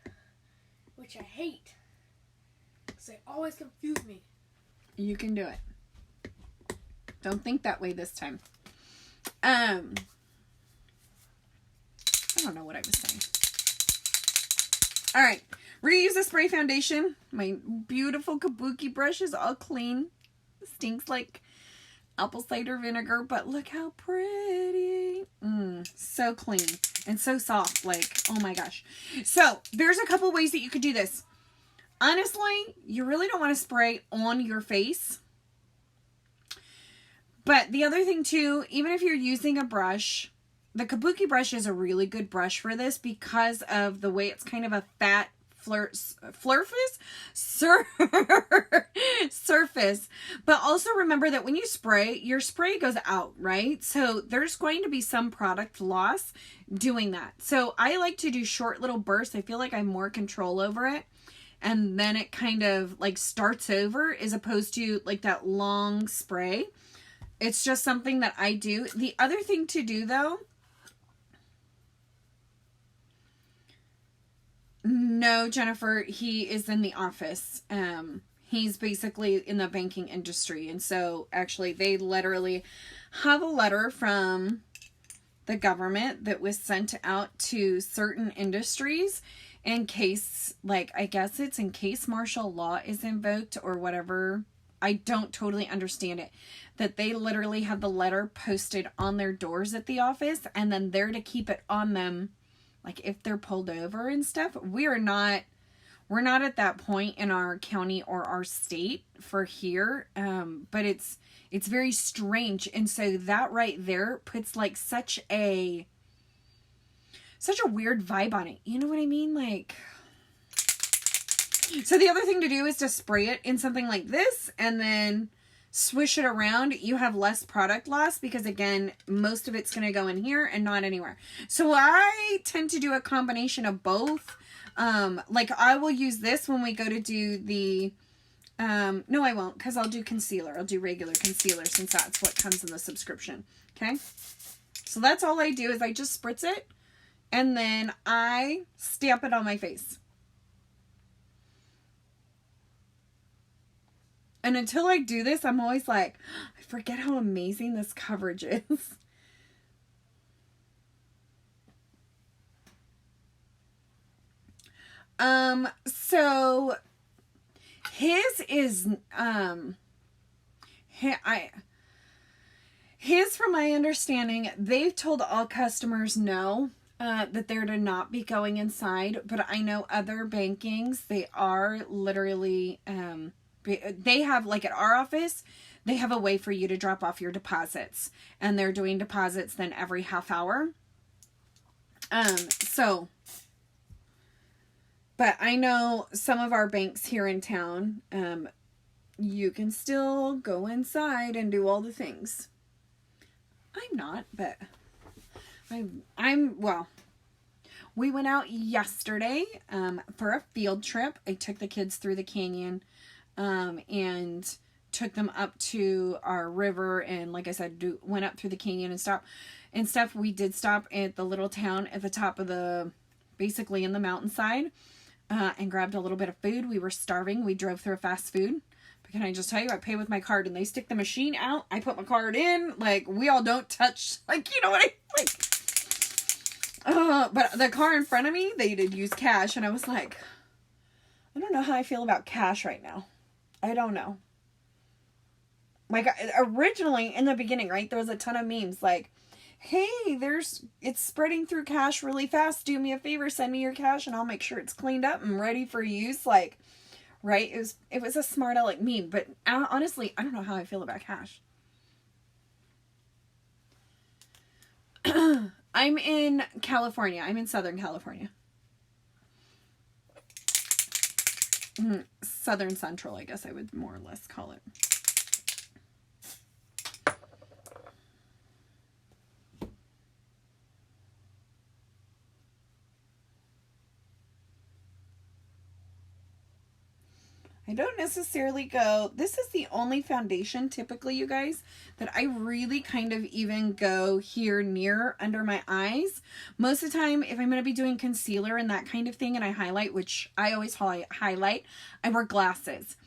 which I hate. Because they always confuse me. You can do it. Don't think that way this time. I don't know what I was saying. All right, we're going to use a spray foundation. My beautiful kabuki brush is all clean. Stinks like apple cider vinegar, but look how pretty. So clean and so soft. Like, oh my gosh. So there's a couple ways that you could do this. Honestly, you really don't want to spray on your face. But the other thing too, even if you're using a brush, the kabuki brush is a really good brush for this because of the way it's kind of a fat surface. But also remember that when you spray, your spray goes out, right? So there's going to be some product loss doing that. So I like to do short little bursts. I feel like I have more control over it. And then it kind of like starts over as opposed to like that long spray. It's just something that I do. The other thing to do though, no, Jennifer, he is in the office. He's basically in the banking industry. And so actually they literally have a letter from the government that was sent out to certain industries in case, like, I guess it's in case martial law is invoked or whatever. I don't totally understand it. That they literally have the letter posted on their doors at the office and then there to keep it on them. Like if they're pulled over and stuff. We're not at that point in our county or our state for here. But it's very strange. And so that right there puts like such a weird vibe on it. You know what I mean? Like, so the other thing to do is to spray it in something like this and then swish it around. You have less product loss because again, most of it's going to go in here and not anywhere. So I tend to do a combination of both. Like I will use this when we go to do the No, I won't, because I'll do concealer. I'll do regular concealer since that's what comes in the subscription. Okay? So that's all I do is I just spritz it and then I stamp it on my face. And until I do this, I'm always like, I forget how amazing this coverage is. So his is, his, from my understanding, they've told all customers no, that they're to not be going inside, but I know other bankings, they are literally, they have, like at our office, they have a way for you to drop off your deposits, and they're doing deposits then every half hour. But I know some of our banks here in town, you can still go inside and do all the things. I'm not, but well, we went out yesterday, for a field trip. I took the kids through the canyon, and took them up to our river. And like I said, went up through the canyon and stuff. We did stop at the little town at the top of basically in the mountainside, and grabbed a little bit of food. We were starving. We drove through a fast food. But can I just tell you, I pay with my card and they stick the machine out. I put my card in. Like, we all don't touch, like, you know what but the car in front of me, they did use cash. And I was like, I don't know how I feel about cash right now. I don't know. Like, originally, in the beginning, right, there was a ton of memes like, hey, it's spreading through cash really fast. Do me a favor, send me your cash and I'll make sure it's cleaned up and ready for use. Like, right? It was a smart aleck meme, but honestly, I don't know how I feel about cash. I'm in California. I'm in Southern California. Southern Central, I guess I would more or less call it. I don't necessarily go, this is the only foundation typically, you guys, that I really kind of even go here near under my eyes. Most of the time, if I'm going to be doing concealer and that kind of thing and I highlight, which I always highlight, I wear glasses.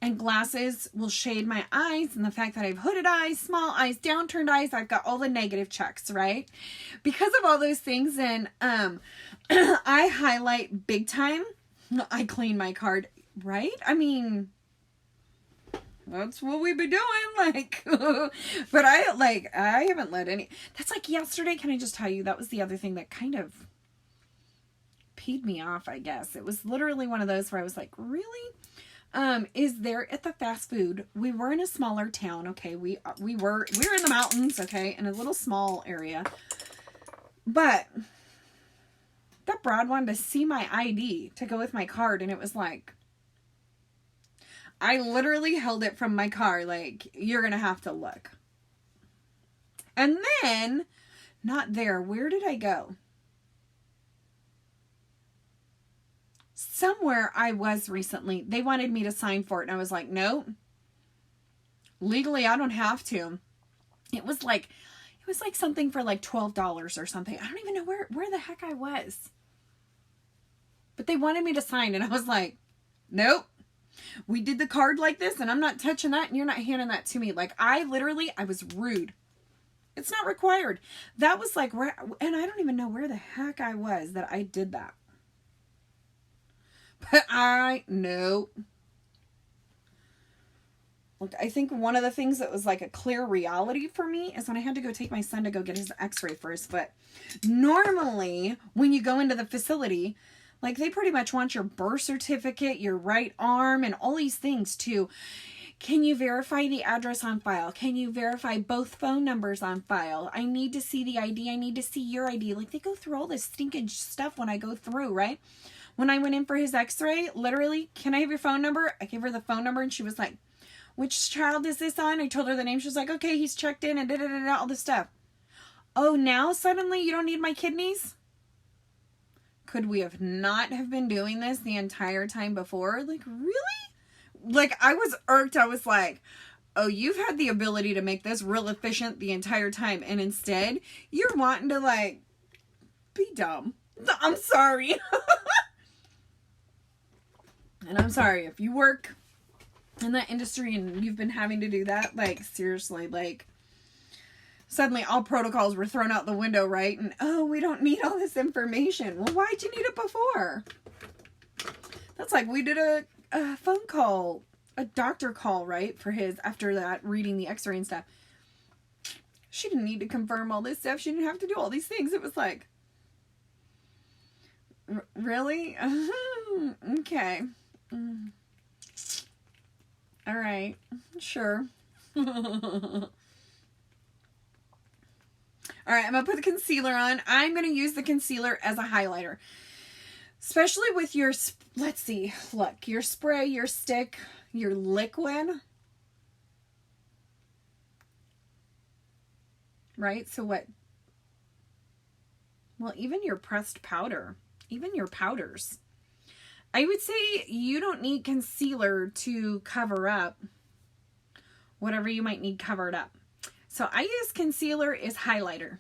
And glasses will shade my eyes, and the fact that I have hooded eyes, small eyes, downturned eyes, I've got all the negative checks, right? Because of all those things, and I highlight big time. I clean my card. Right? I mean, that's what we've been doing, like, but I haven't let any, that's like yesterday, can I just tell you, that was the other thing that kind of peed me off, I guess. It was literally one of those where I was like, really? Is there at the fast food, we were in a smaller town, okay, we were in the mountains, okay, in a little small area, but that broad wanted to see my ID to go with my card, and it was like, I literally held it from my car, like, you're going to have to look. And then, not there. Where did I go? Somewhere I was recently. They wanted me to sign for it, and I was like, no. Legally, I don't have to. It was like something for like $12 or something. I don't even know where the heck I was. But they wanted me to sign, and I was like, nope. We did the card like this, and I'm not touching that, and you're not handing that to me. Like, I was rude. It's not required. That was like, and I don't even know where the heck I was that I did that. But no. Look, I think one of the things that was like a clear reality for me is when I had to go take my son to go get his x-ray for his foot. Normally, when you go into the facility, like, they pretty much want your birth certificate, your right arm, and all these things too. Can you verify the address on file? Can you verify both phone numbers on file? I need to see the ID. I need to see your ID. Like, they go through all this stinking stuff when I go through, right? When I went in for his x-ray, literally, can I have your phone number? I gave her the phone number, and she was like, which child is this on? I told her the name. She was like, okay, he's checked in, and all this stuff. Oh, now suddenly you don't need my kidneys? Could we have not have been doing this the entire time before? Like, really? like, I was irked. I was like, oh, you've had the ability to make this real efficient the entire time, and instead you're wanting to, like, be dumb. I'm sorry. And I'm sorry if you work in that industry and you've been having to do that. Like, seriously, like, suddenly all protocols were thrown out the window, right? And, oh, we don't need all this information. Well, why'd you need it before? That's like we did a phone call, a doctor call, right? For his, after that, reading the x-ray and stuff. She didn't need to confirm all this stuff. She didn't have to do all these things. It was like, really? Okay. All right. Sure. All right, I'm going to put the concealer on. I'm going to use the concealer as a highlighter. Especially with your, let's see, look, your spray, your stick, your liquid. Right? So what? Well, even your pressed powder, even your powders. I would say you don't need concealer to cover up whatever you might need covered up. So I use concealer as highlighter.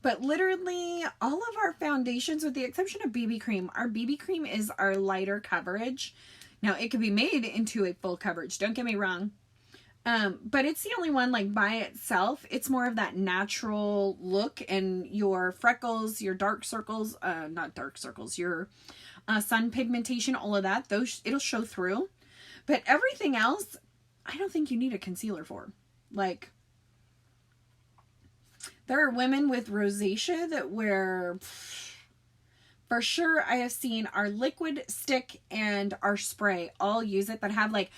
But literally all of our foundations, with the exception of BB cream, our BB cream is our lighter coverage. Now, it could be made into a full coverage. Don't get me wrong. But it's the only one, like, by itself. It's more of that natural look, and your freckles, your dark circles, not dark circles, your sun pigmentation, all of that, those, it'll show through. But everything else, I don't think you need a concealer for. Like, there are women with rosacea that wear, for sure, I have seen our liquid, stick, and our spray all use it, that have like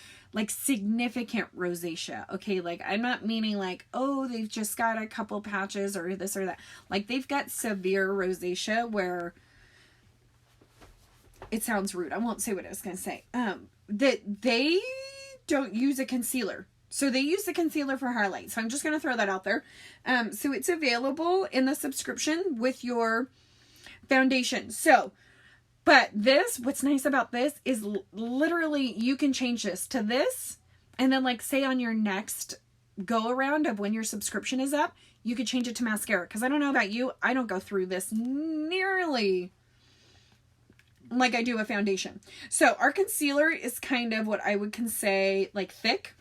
significant rosacea. Okay, like, I'm not meaning like, oh, they've just got a couple patches or this or that. Like, they've got severe rosacea where, it sounds rude, I won't say what I was going to say, that they don't use a concealer. So they use the concealer for highlight. So I'm just going to throw that out there. So it's available in the subscription with your foundation. So, but this, what's nice about this is literally you can change this to this. And then, like, say on your next go around of when your subscription is up, you could change it to mascara. Because I don't know about you, I don't go through this nearly like I do a foundation. So our concealer is kind of what I would say, like, thick.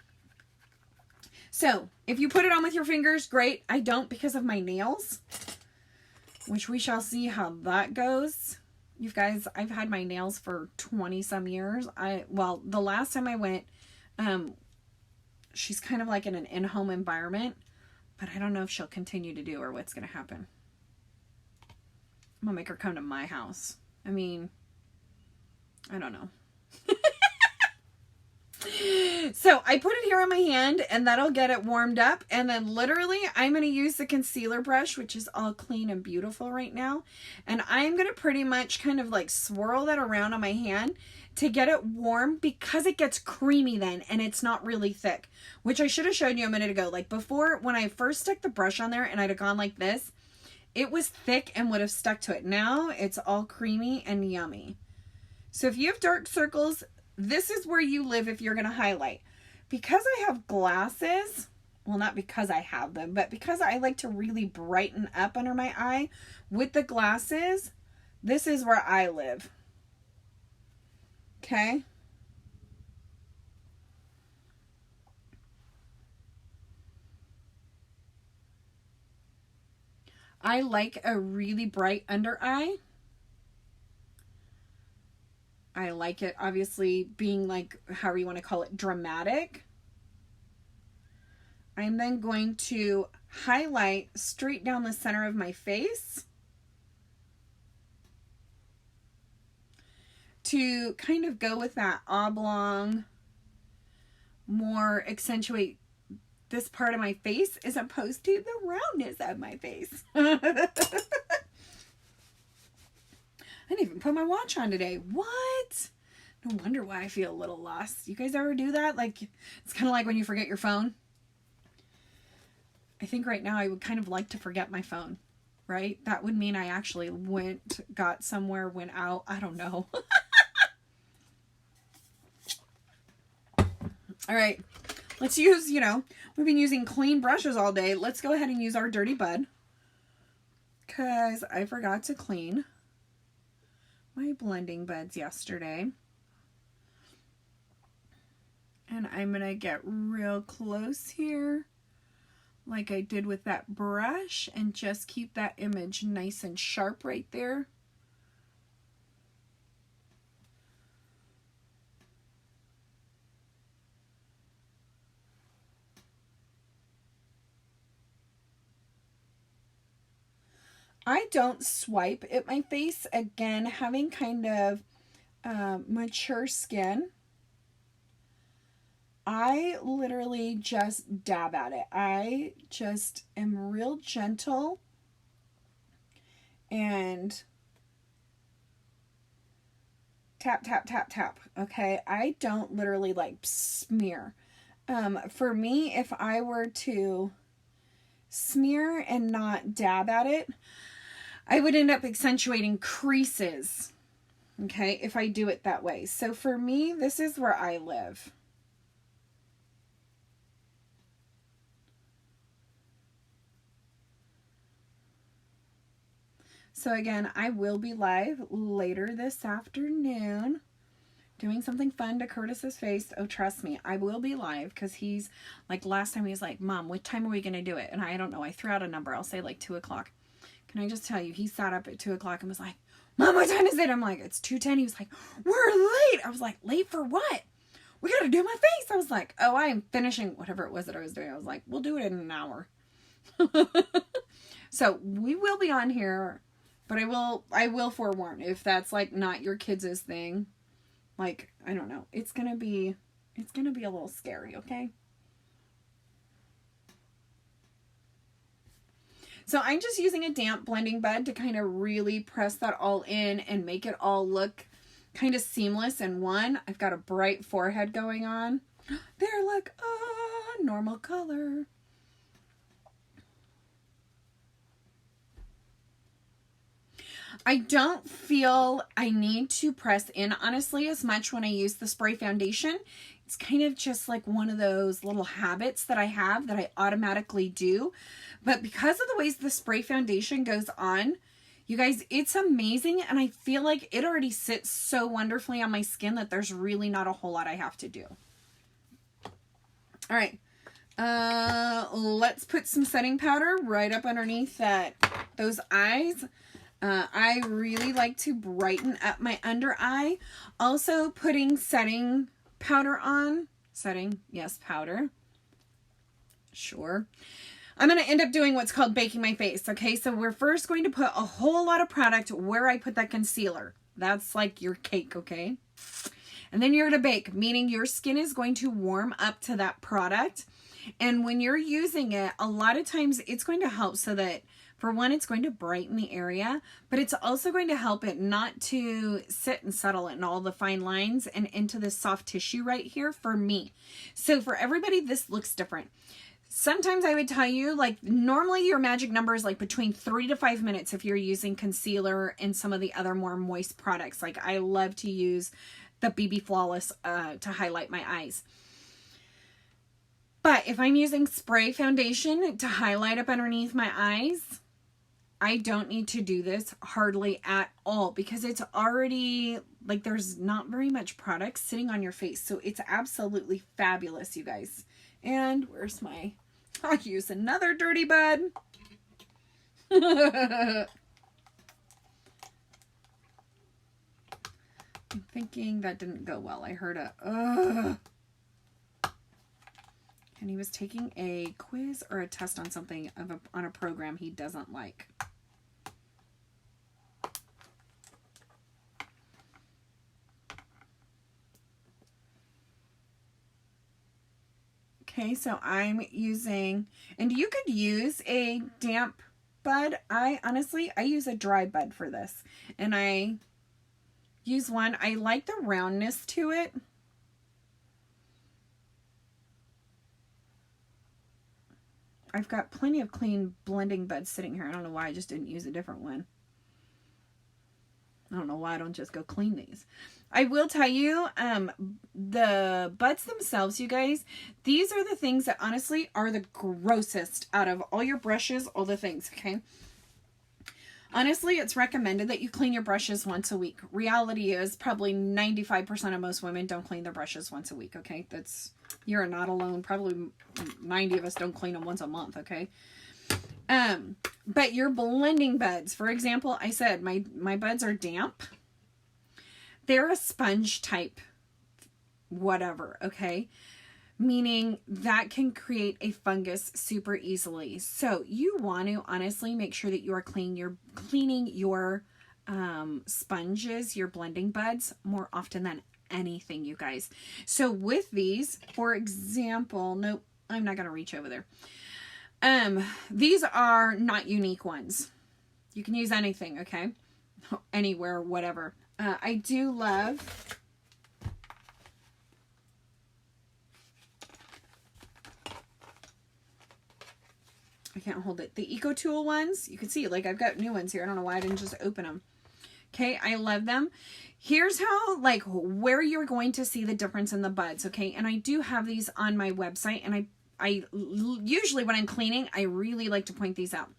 So, if you put it on with your fingers, great. I don't, because of my nails, which we shall see how that goes. You guys, I've had my nails for 20 some years. Well, the last time I went, she's kind of like in an in-home environment, but I don't know if she'll continue to do or what's going to happen. I'm going to make her come to my house. I mean, I don't know. So I put it here on my hand, and that'll get it warmed up. And then literally I'm going to use the concealer brush, which is all clean and beautiful right now. And I'm going to pretty much kind of like swirl that around on my hand to get it warm, because it gets creamy then and it's not really thick, which I should have shown you a minute ago. Like, before, when I first stuck the brush on there and I'd have gone like this, it was thick and would have stuck to it. Now it's all creamy and yummy. So if you have dark circles, this is where you live if you're going to highlight. Because I have glasses, well, not because I have them, but because I like to really brighten up under my eye with the glasses, this is where I live. Okay? I like a really bright under eye. I like it, obviously, being like, however you want to call it, dramatic. I'm then going to highlight straight down the center of my face to kind of go with that oblong, more accentuate this part of my face as opposed to the roundness of my face. I didn't even put my watch on today. What? No wonder why I feel a little lost. You guys ever do that? Like, it's kind of like when you forget your phone. I think right now I would kind of like to forget my phone, right? That would mean I actually got somewhere, went out. I don't know. All right, let's use, you know, we've been using clean brushes all day. Let's go ahead and use our Dirty Bud, because I forgot to clean my blending buds yesterday. And I'm going to get real close here, like I did with that brush, and just keep that image nice and sharp right there. I don't swipe at my face. Again, having kind of mature skin, I literally just dab at it. I just am real gentle and tap, tap, tap, tap. Okay, I don't literally like smear. For me, if I were to smear and not dab at it, I would end up accentuating creases, okay, if I do it that way. So for me, this is where I live. So again, I will be live later this afternoon doing something fun to Curtis's face. Oh, trust me, I will be live, because he's like, last time he was like, Mom, what time are we going to do it? And I don't know. I threw out a number. I'll say like 2 o'clock. Can I just tell you, he sat up at 2 o'clock and was like, Mom, what time is it? I'm like, it's 2:10. He was like, we're late. I was like, late for what? We got to do my face. I was like, oh, I am finishing whatever it was that I was doing. I was like, we'll do it in an hour. So we will be on here, but I will forewarn, if that's like not your kids' thing, like, I don't know, it's going to be a little scary, okay? So I'm just using a damp blending bud to kind of really press that all in and make it all look kind of seamless in one. I've got a bright forehead going on. There, look, normal color. I don't feel I need to press in, honestly, as much when I use the spray foundation. It's kind of just like one of those little habits that I have that I automatically do. But because of the ways the spray foundation goes on, you guys, it's amazing. And I feel like it already sits so wonderfully on my skin that there's really not a whole lot I have to do. All right. Let's put some setting powder right up underneath those eyes. I really like to brighten up my under eye. Also putting setting powder on. Setting, yes, powder. Sure. I'm going to end up doing what's called baking my face. Okay, so we're first going to put a whole lot of product where I put that concealer. That's like your cake, okay? And then you're going to bake, meaning your skin is going to warm up to that product. And when you're using it, a lot of times it's going to help so that, for one, it's going to brighten the area, but it's also going to help it not to sit and settle in all the fine lines and into this soft tissue right here for me. So for everybody, this looks different. Sometimes I would tell you, like, normally your magic number is like between 3 to 5 minutes if you're using concealer and some of the other more moist products. Like, I love to use the BB Flawless to highlight my eyes. But if I'm using spray foundation to highlight up underneath my eyes, I don't need to do this hardly at all, because it's already, like, there's not very much product sitting on your face. So it's absolutely fabulous, you guys. And where's my, I use another Dirty Bud. I'm thinking that didn't go well. I heard a, ugh. And he was taking a quiz or a test on something on a program he doesn't like. Okay, so I'm using, and you could use a damp bud. I use a dry bud for this. And I use one. I like the roundness to it. I've got plenty of clean blending buds sitting here. I don't know why I just didn't use a different one. I don't know why I don't just go clean these. I will tell you, the buds themselves, you guys, these are the things that honestly are the grossest out of all your brushes, all the things, okay? Honestly, it's recommended that you clean your brushes once a week. Reality is probably 95% of most women don't clean their brushes once a week, okay? You're not alone. Probably 90 of us don't clean them once a month, okay? But your blending buds, for example, I said my buds are damp. They're a sponge type whatever, okay? Meaning that can create a fungus super easily. So you want to honestly make sure that you are cleaning your sponges, your blending buds more often than anything, you guys. So with these, for example, nope, I'm not going to reach over there. These are not Younique ones. You can use anything, okay? Anywhere, whatever. I do love... I can't hold it. The Eco Tool ones, you can see, like, I've got new ones here. I don't know why I didn't just open them. Okay, I love them. Here's how, like, where you're going to see the difference in the buds, okay? And I do have these on my website, and I usually when I'm cleaning, I really like to point these out.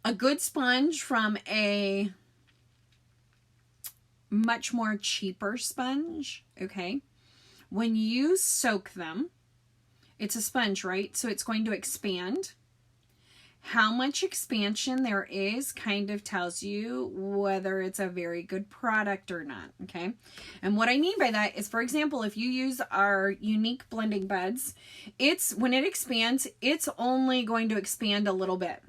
A good sponge from a much more cheaper sponge, okay? When you soak them, it's a sponge, right? So it's going to expand. How much expansion there is kind of tells you whether it's a very good product or not, okay? And what I mean by that is, for example, if you use our Younique blending buds, when it expands, it's only going to expand a little bit.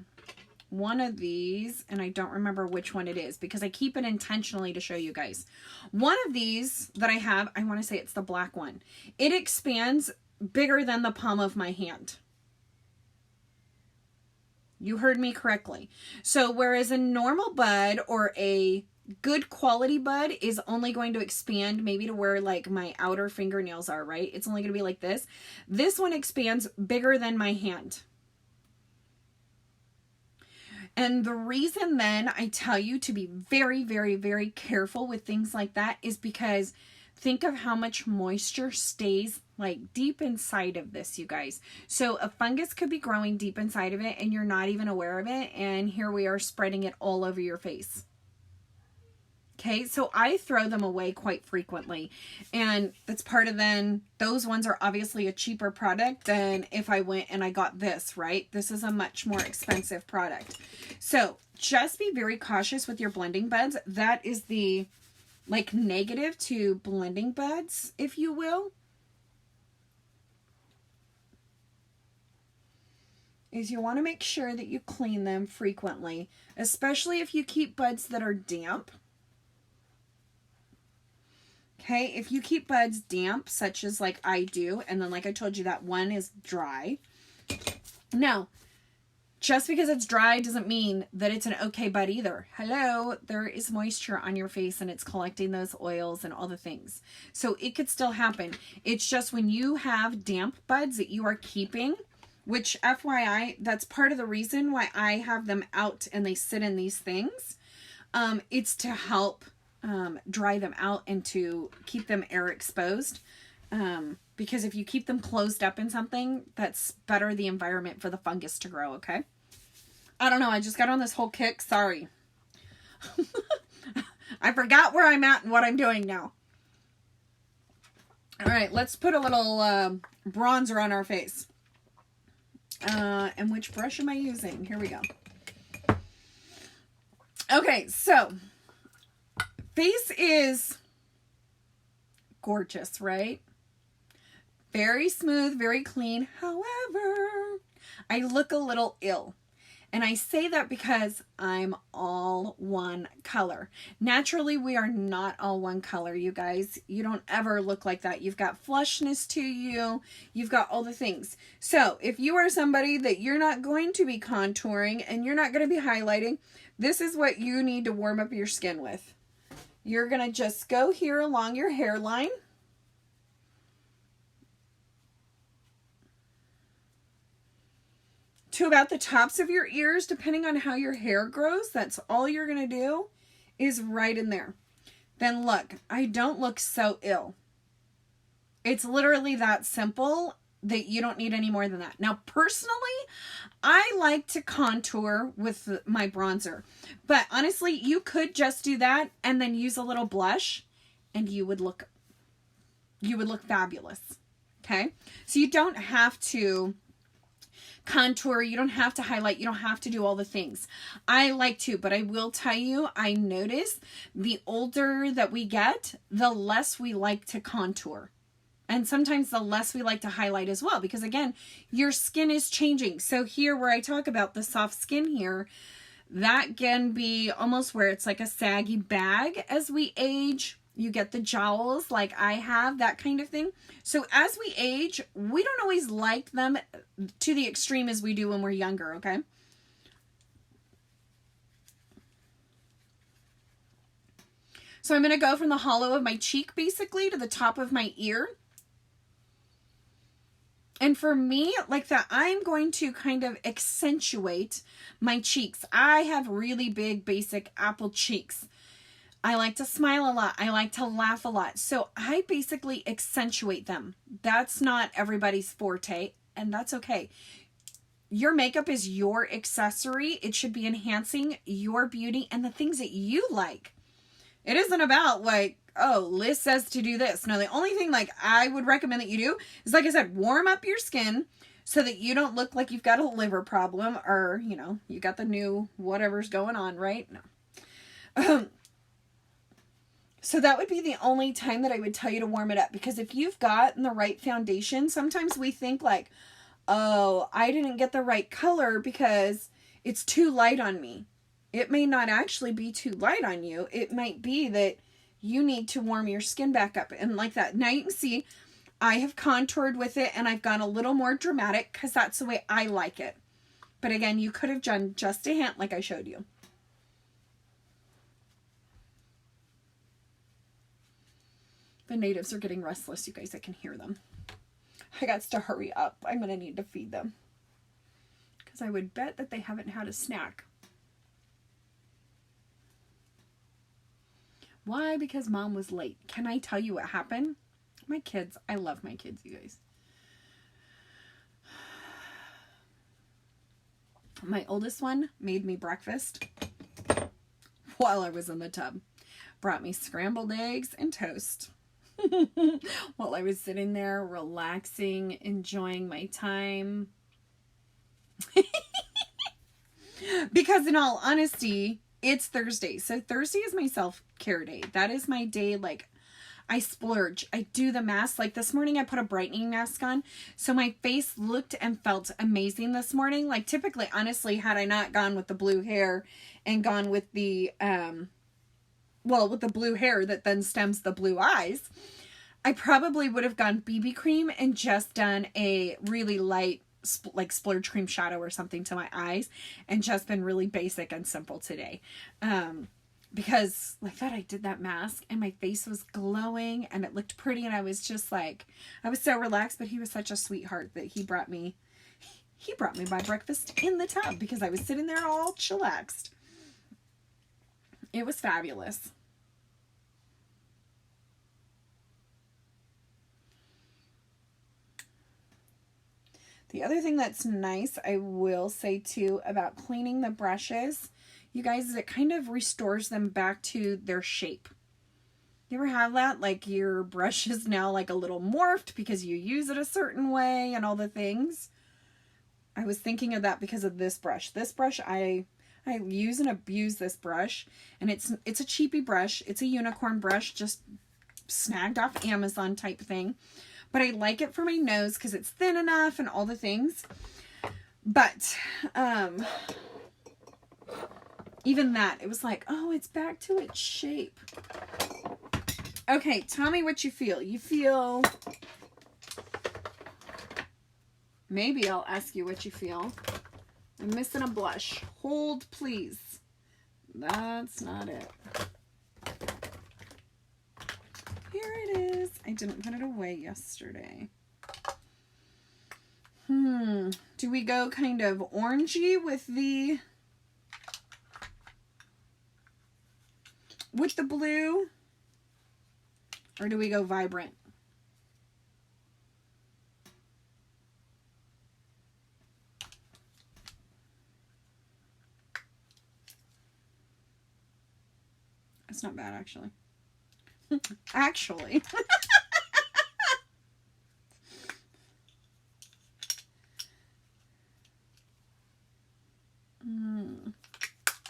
One of these, and I don't remember which one it is because I keep it intentionally to show you guys. One of these that I have, I want to say it's the black one. It expands bigger than the palm of my hand. You heard me correctly. So whereas a normal bud or a good quality bud is only going to expand maybe to where like my outer fingernails are, right? It's only going to be like this. This one expands bigger than my hand. And the reason then I tell you to be very, very, very careful with things like that is because think of how much moisture stays like deep inside of this, you guys. So a fungus could be growing deep inside of it and you're not even aware of it. And here we are spreading it all over your face. Okay, so I throw them away quite frequently. And that's part of then, those ones are obviously a cheaper product than if I went and I got this, right? This is a much more expensive product. So just be very cautious with your blending buds. That is the like negative to blending buds, if you will. Is you want to make sure that you clean them frequently, especially if you keep buds that are damp. Okay, if you keep buds damp, such as like I do, and then like I told you that one is dry. Now, just because it's dry doesn't mean that it's an okay bud either. Hello, there is moisture on your face and it's collecting those oils and all the things. So it could still happen. It's just when you have damp buds that you are keeping, which FYI, that's part of the reason why I have them out and they sit in these things. It's to help dry them out and to keep them air exposed. Because if you keep them closed up in something, that's better the environment for the fungus to grow, okay? I don't know, I just got on this whole kick, sorry. I forgot where I'm at and what I'm doing now. Alright, let's put a little bronzer on our face. And which brush am I using? Here we go. Okay, so face is gorgeous, right? Very smooth, very clean. However, I look a little ill. And I say that because I'm all one color. Naturally, we are not all one color, you guys. You don't ever look like that. You've got flushness to you. You've got all the things. So if you are somebody that you're not going to be contouring and you're not going to be highlighting, this is what you need to warm up your skin with. You're going to just go here along your hairline. To about the tops of your ears, depending on how your hair grows. That's all you're going to do is right in there. Then look, I don't look so ill. It's literally that simple that you don't need any more than that. Now, personally, I like to contour with my bronzer. But honestly, you could just do that and then use a little blush and you would look fabulous. Okay? So you don't have to contour, you don't have to highlight, you don't have to do all the things. I like to, but I will tell you, I notice the older that we get, the less we like to contour. And sometimes the less we like to highlight as well, because again, your skin is changing. So here where I talk about the soft skin here, that can be almost where it's like a saggy bag as we age. You get the jowls like I have, that kind of thing. So as we age, we don't always like them to the extreme as we do when we're younger, okay? So I'm going to go from the hollow of my cheek basically to the top of my ear. And for me, like that, I'm going to kind of accentuate my cheeks. I have really big, basic apple cheeks. I like to smile a lot. I like to laugh a lot. So I basically accentuate them. That's not everybody's forte, and that's okay. Your makeup is your accessory. It should be enhancing your beauty and the things that you like. It isn't about like, oh, Liz says to do this. No, the only thing like I would recommend that you do is, like I said, warm up your skin so that you don't look like you've got a liver problem or, you know, you got the new whatever's going on, right? No. So that would be the only time that I would tell you to warm it up, because if you've gotten the right foundation, sometimes we think like, oh, I didn't get the right color because it's too light on me. It may not actually be too light on you. It might be that you need to warm your skin back up and like that. Now you can see I have contoured with it and I've gone a little more dramatic because that's the way I like it. But again, you could have done just a hint like I showed you. The natives are getting restless, you guys. I can hear them. I got to hurry up. I'm going to need to feed them, because I would bet that they haven't had a snack. Why? Because mom was late. Can I tell you what happened? My kids. I love my kids, you guys. My oldest one made me breakfast while I was in the tub. Brought me scrambled eggs and toast. While I was sitting there relaxing, enjoying my time. Because in all honesty, it's Thursday. So Thursday is my self-care day. That is my day. Like, I splurge. I do the mask. Like this morning I put a brightening mask on. So my face looked and felt amazing this morning. Like typically, honestly, had I not gone with the blue hair and gone with the, with the blue hair that then stems the blue eyes, I probably would have gone BB cream and just done a really light, like splurge cream shadow or something to my eyes and just been really basic and simple today. Because like that, I did that mask and my face was glowing and it looked pretty. And I was just like, I was so relaxed, but he was such a sweetheart that he brought me my breakfast in the tub because I was sitting there all chillaxed. It was fabulous. The other thing that's nice, I will say too, about cleaning the brushes, you guys, is it kind of restores them back to their shape. You ever have that? Like your brush is now like a little morphed because you use it a certain way and all the things. I was thinking of that because of this brush. This brush, I use and abuse this brush, and it's a cheapy brush. It's a unicorn brush, just snagged off Amazon type thing. But I like it for my nose because it's thin enough and all the things. But even that, it was like, oh, it's back to its shape. Okay, tell me what you feel. You feel... Maybe I'll ask you what you feel. I'm missing a blush. Hold, please. That's not it. Here it is. I didn't put it away yesterday. Do we go kind of orangey with the... with the blue, or do we go vibrant? It's not bad, actually. Actually.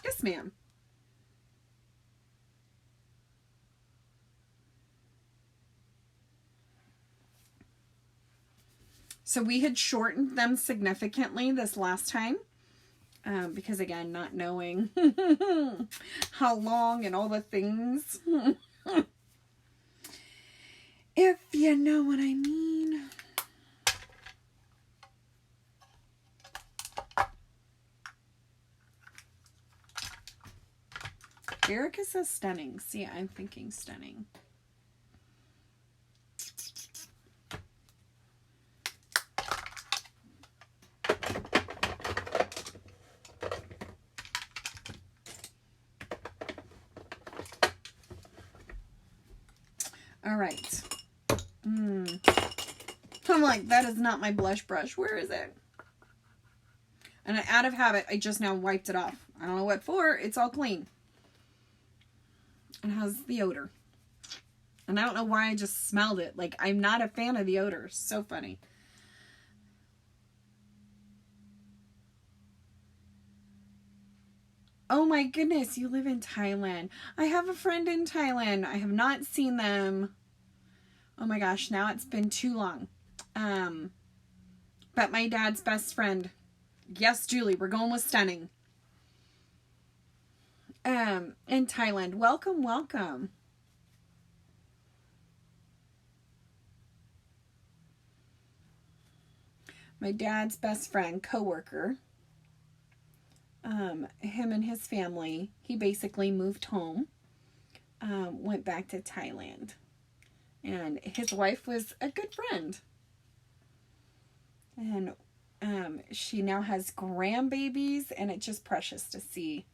Yes, ma'am. So we had shortened them significantly this last time. Because again, not knowing how long and all the things. If you know what I mean. Erica says stunning. See, I'm thinking stunning. All right. I'm like, that is not my blush brush. Where is it? And out of habit, I just now wiped it off. I don't know what for. It's all clean. It has the odor. And I don't know why I just smelled it. Like, I'm not a fan of the odor. So funny. Oh my goodness, you live in Thailand. I have a friend in Thailand. I have not seen them. Oh my gosh, now it's been too long. But my dad's best friend. Yes, Julie, we're going with stunning. In Thailand. Welcome, welcome. My dad's best friend, coworker. Him and his family, he basically moved home, went back to Thailand. And his wife was a good friend. And she now has grandbabies, and it's just precious to see.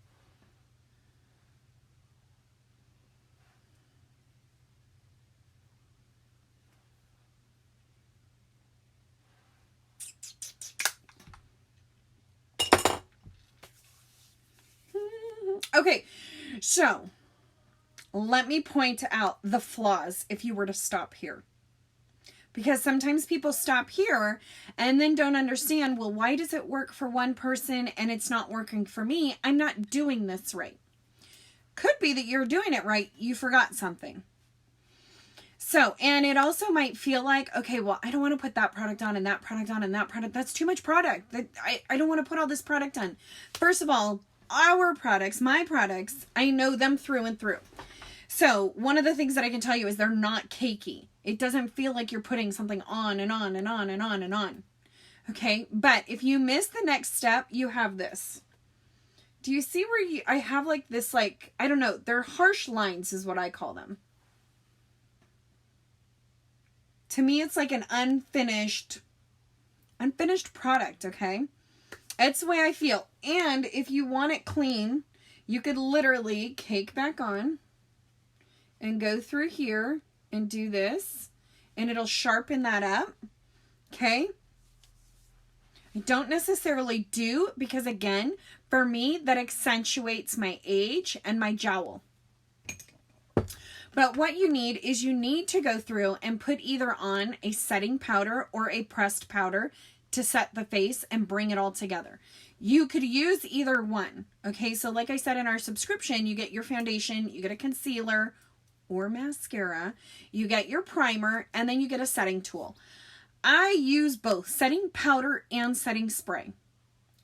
Okay, so let me point out the flaws if you were to stop here. Because sometimes people stop here and then don't understand, well, why does it work for one person and it's not working for me? I'm not doing this right. Could be that you're doing it right. You forgot something. So, and it also might feel like, okay, well, I don't want to put that product on and that product on and that product. That's too much product. I don't want to put all this product on. First of all, our products, my products, I know them through and through. So one of the things that I can tell you is they're not cakey. It doesn't feel like you're putting something on and on and on and on and on. Okay, but if you miss the next step, you have this. Do you see where I have like this, like, I don't know, they're harsh lines is what I call them. To me, it's like an unfinished product, okay? It's the way I feel. And if you want it clean, you could literally cake back on and go through here and do this, and it'll sharpen that up, okay? I don't necessarily do, because again, for me, that accentuates my age and my jowl. But what you need is you need to go through and put either on a setting powder or a pressed powder to set the face and bring it all together. You could use either one, okay? So like I said, in our subscription, you get your foundation, you get a concealer or mascara, you get your primer, and then you get a setting tool. I use both setting powder and setting spray.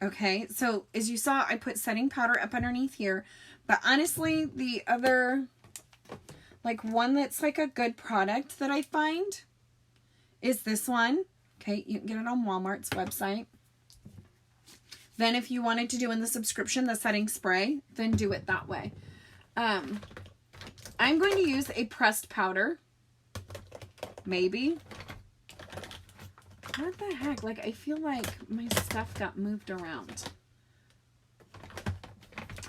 Okay, so as you saw, I put setting powder up underneath here, but honestly, the other, like one that's like a good product that I find is this one. Okay, you can get it on Walmart's website. Then if you wanted to do in the subscription, the setting spray, then do it that way. I'm going to use a pressed powder. Maybe. What the heck? Like, I feel like my stuff got moved around.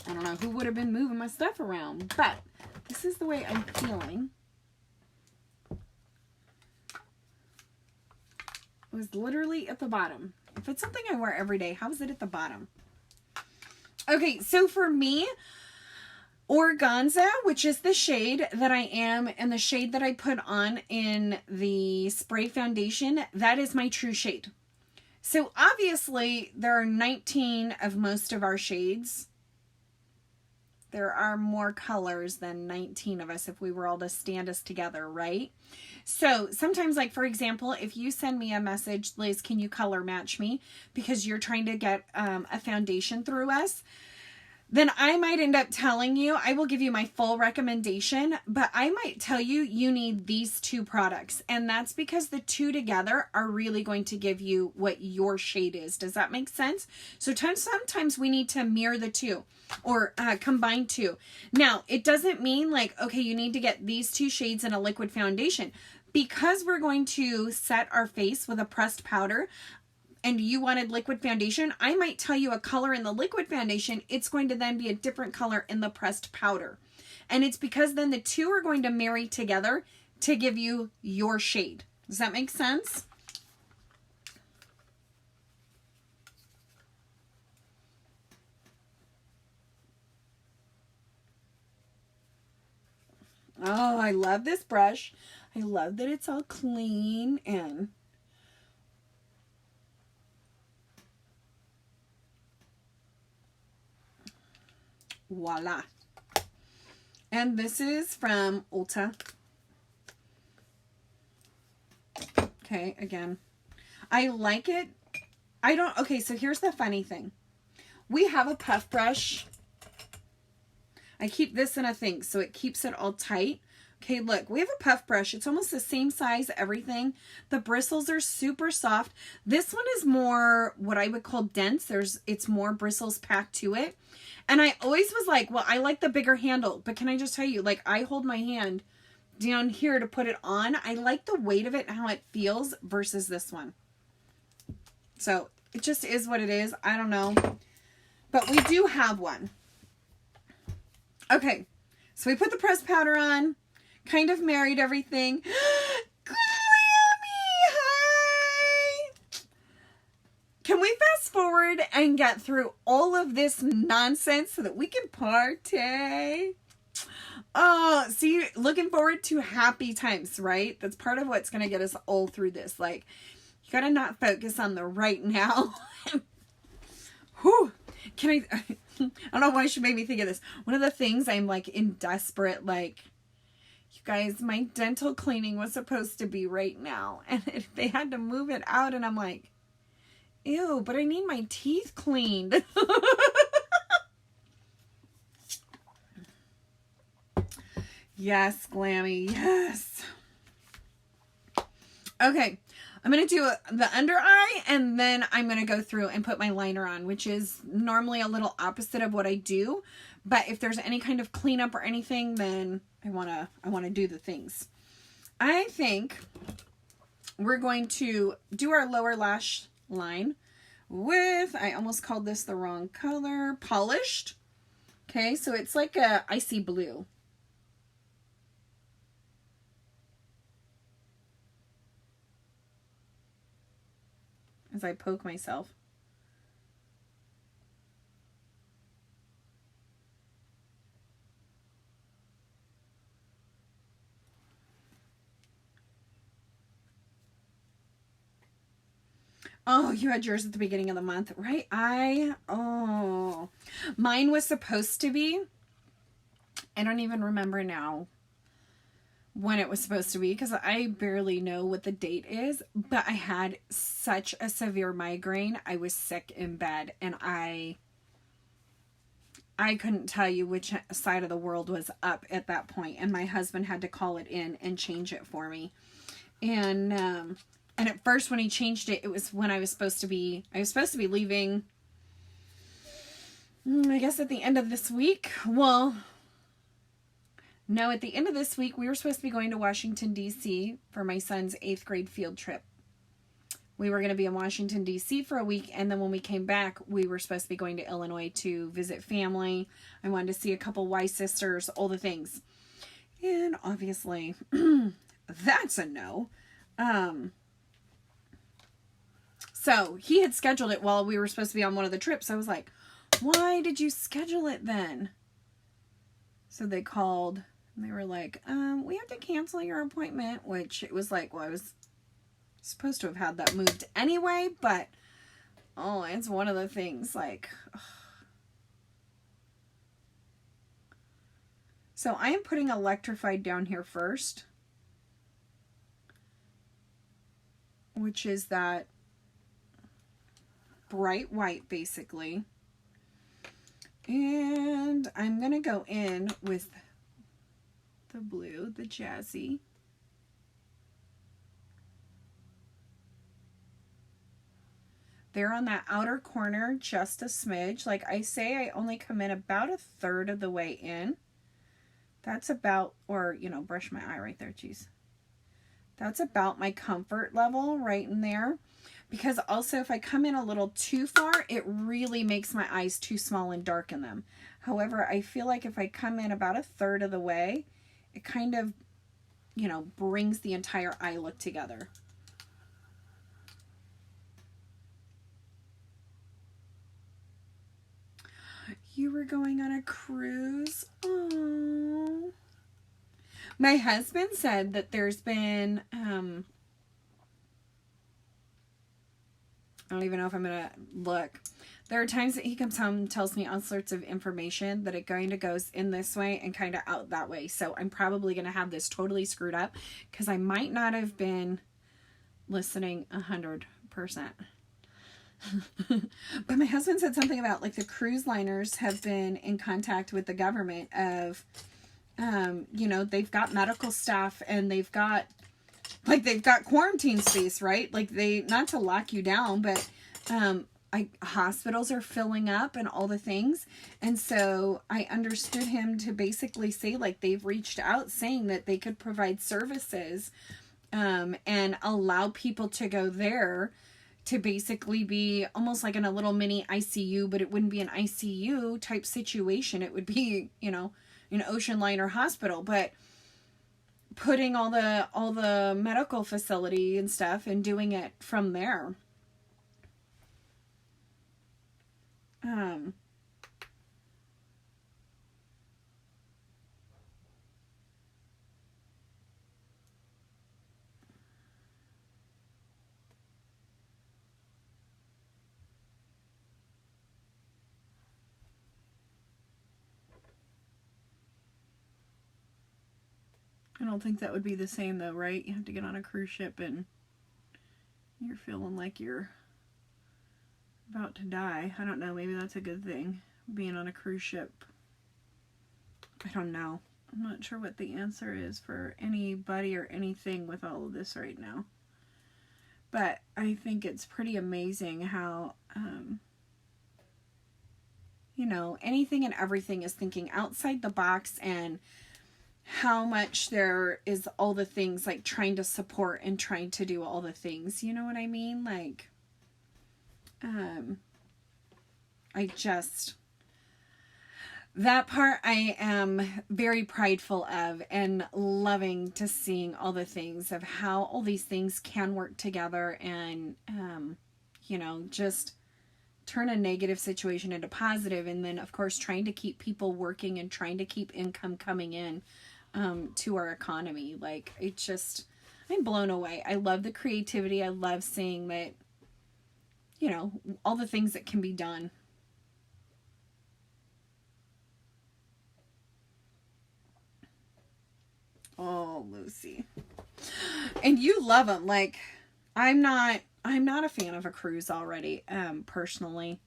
I don't know who would have been moving my stuff around, but this is the way I'm feeling. It was literally at the bottom. If it's something I wear every day, how is it at the bottom? Okay, so for me, Organza, which is the shade that I am, and the shade that I put on in the spray foundation, that is my true shade. So obviously, there are 19 of most of our shades. There are more colors than 19 of us if we were all to stand us together, right? So sometimes, like for example, if you send me a message, Liz, can you color match me? Because you're trying to get a foundation through us. Then I might end up telling you, I will give you my full recommendation, but I might tell you, you need these two products. And that's because the two together are really going to give you what your shade is. Does that make sense? So sometimes we need to mirror the two or combine two. Now, it doesn't mean like, okay, you need to get these two shades in a liquid foundation. Because we're going to set our face with a pressed powder, and you wanted liquid foundation, I might tell you a color in the liquid foundation. It's going to then be a different color in the pressed powder. And it's because then the two are going to marry together to give you your shade. Does that make sense? Oh, I love this brush. I love that it's all clean and voila. And this is from Ulta. Okay, again, I like it. Okay, so here's the funny thing. We have a puff brush. I keep this in a thing so it keeps it all tight. Okay, look, we have a puff brush. It's almost the same size, everything. The bristles are super soft. This one is more what I would call dense. It's more bristles packed to it. And I always was like, well, I like the bigger handle. But can I just tell you, like, I hold my hand down here to put it on. I like the weight of it and how it feels versus this one. So it just is what it is. I don't know. But we do have one. Okay, so we put the pressed powder on, kind of married everything. Glammy, hi! Can we fast forward and get through all of this nonsense so that we can party? Oh, see, looking forward to happy times, right? That's part of what's going to get us all through this. Like, you got to not focus on the right now. Whew. I don't know why she made me think of this. One of the things I'm like in desperate, like, you guys, my dental cleaning was supposed to be right now. And they had to move it out. And I'm like, ew, but I need my teeth cleaned. Yes, Glammy, yes. Okay. I'm going to do the under eye, and then I'm going to go through and put my liner on, which is normally a little opposite of what I do. But if there's any kind of cleanup or anything, then I want to do the things. I think we're going to do our lower lash line with, I almost called this the wrong color, polished. Okay, so it's like a icy blue. As I poke myself. Oh, you had yours at the beginning of the month, right? Mine was supposed to be, I don't even remember now when it was supposed to be because I barely know what the date is, but I had such a severe migraine. I was sick in bed and I couldn't tell you which side of the world was up at that point, and my husband had to call it in and change it for me. And at first when he changed it, it was when I was supposed to be leaving, I guess at the end of this week. Well, no, at the end of this week, we were supposed to be going to Washington, D.C. for my son's 8th grade field trip. We were going to be in Washington, D.C. for a week, and then when we came back, we were supposed to be going to Illinois to visit family. I wanted to see a couple Y sisters, all the things. And obviously, that's a no. So he had scheduled it while we were supposed to be on one of the trips. I was like, why did you schedule it then? So they called and they were like, we have to cancel your appointment, which it was like, well, I was supposed to have had that moved anyway, but oh, it's one of the things like, ugh. So I am putting Electrified down here first, which is that bright white basically. And I'm going to go in with the blue, the Jazzy. There on that outer corner, just a smidge. Like I say, I only come in about 1/3 of the way in. That's about, or, you know, brush my eye right there, geez. That's about my comfort level right in there. Because also if I come in a little too far, it really makes my eyes too small and darken them. However, I feel like if I come in about 1/3 of the way, it kind of, you know, brings the entire eye look together. You were going on a cruise? Oh. My husband said that there's been, I don't even know if I'm going to look. There are times that he comes home and tells me all sorts of information that it kind of goes in this way and kind of out that way. So I'm probably going to have this totally screwed up because I might not have been listening 100%. But my husband said something about like the cruise liners have been in contact with the government of, you know, they've got medical staff and they've got quarantine space, right? Like they, not to lock you down, but, hospitals are filling up and all the things. And so I understood him to basically say like they've reached out saying that they could provide services, and allow people to go there to basically be almost like in a little mini ICU, but it wouldn't be an ICU type situation. It would be, you know, an ocean liner hospital, but putting all the medical facility and stuff and doing it from there. I don't think that would be the same though, right? You have to get on a cruise ship and you're feeling like you're about to die. I don't know, maybe that's a good thing, being on a cruise ship. I don't know. I'm not sure what the answer is for anybody or anything with all of this right now. But I think it's pretty amazing how, you know, anything and everything is thinking outside the box, and how much there is all the things like trying to support and trying to do all the things. You know what I mean? Like, I just, that part I am very prideful of, and loving to seeing all the things of how all these things can work together and, you know, just turn a negative situation into positive. And then of course trying to keep people working and trying to keep income coming in, to our economy. Like, it just, I'm blown away. I love the creativity. I love seeing that, you know, all the things that can be done. Oh, Lucy. And you love them. Like, I'm not a fan of a cruise already, personally.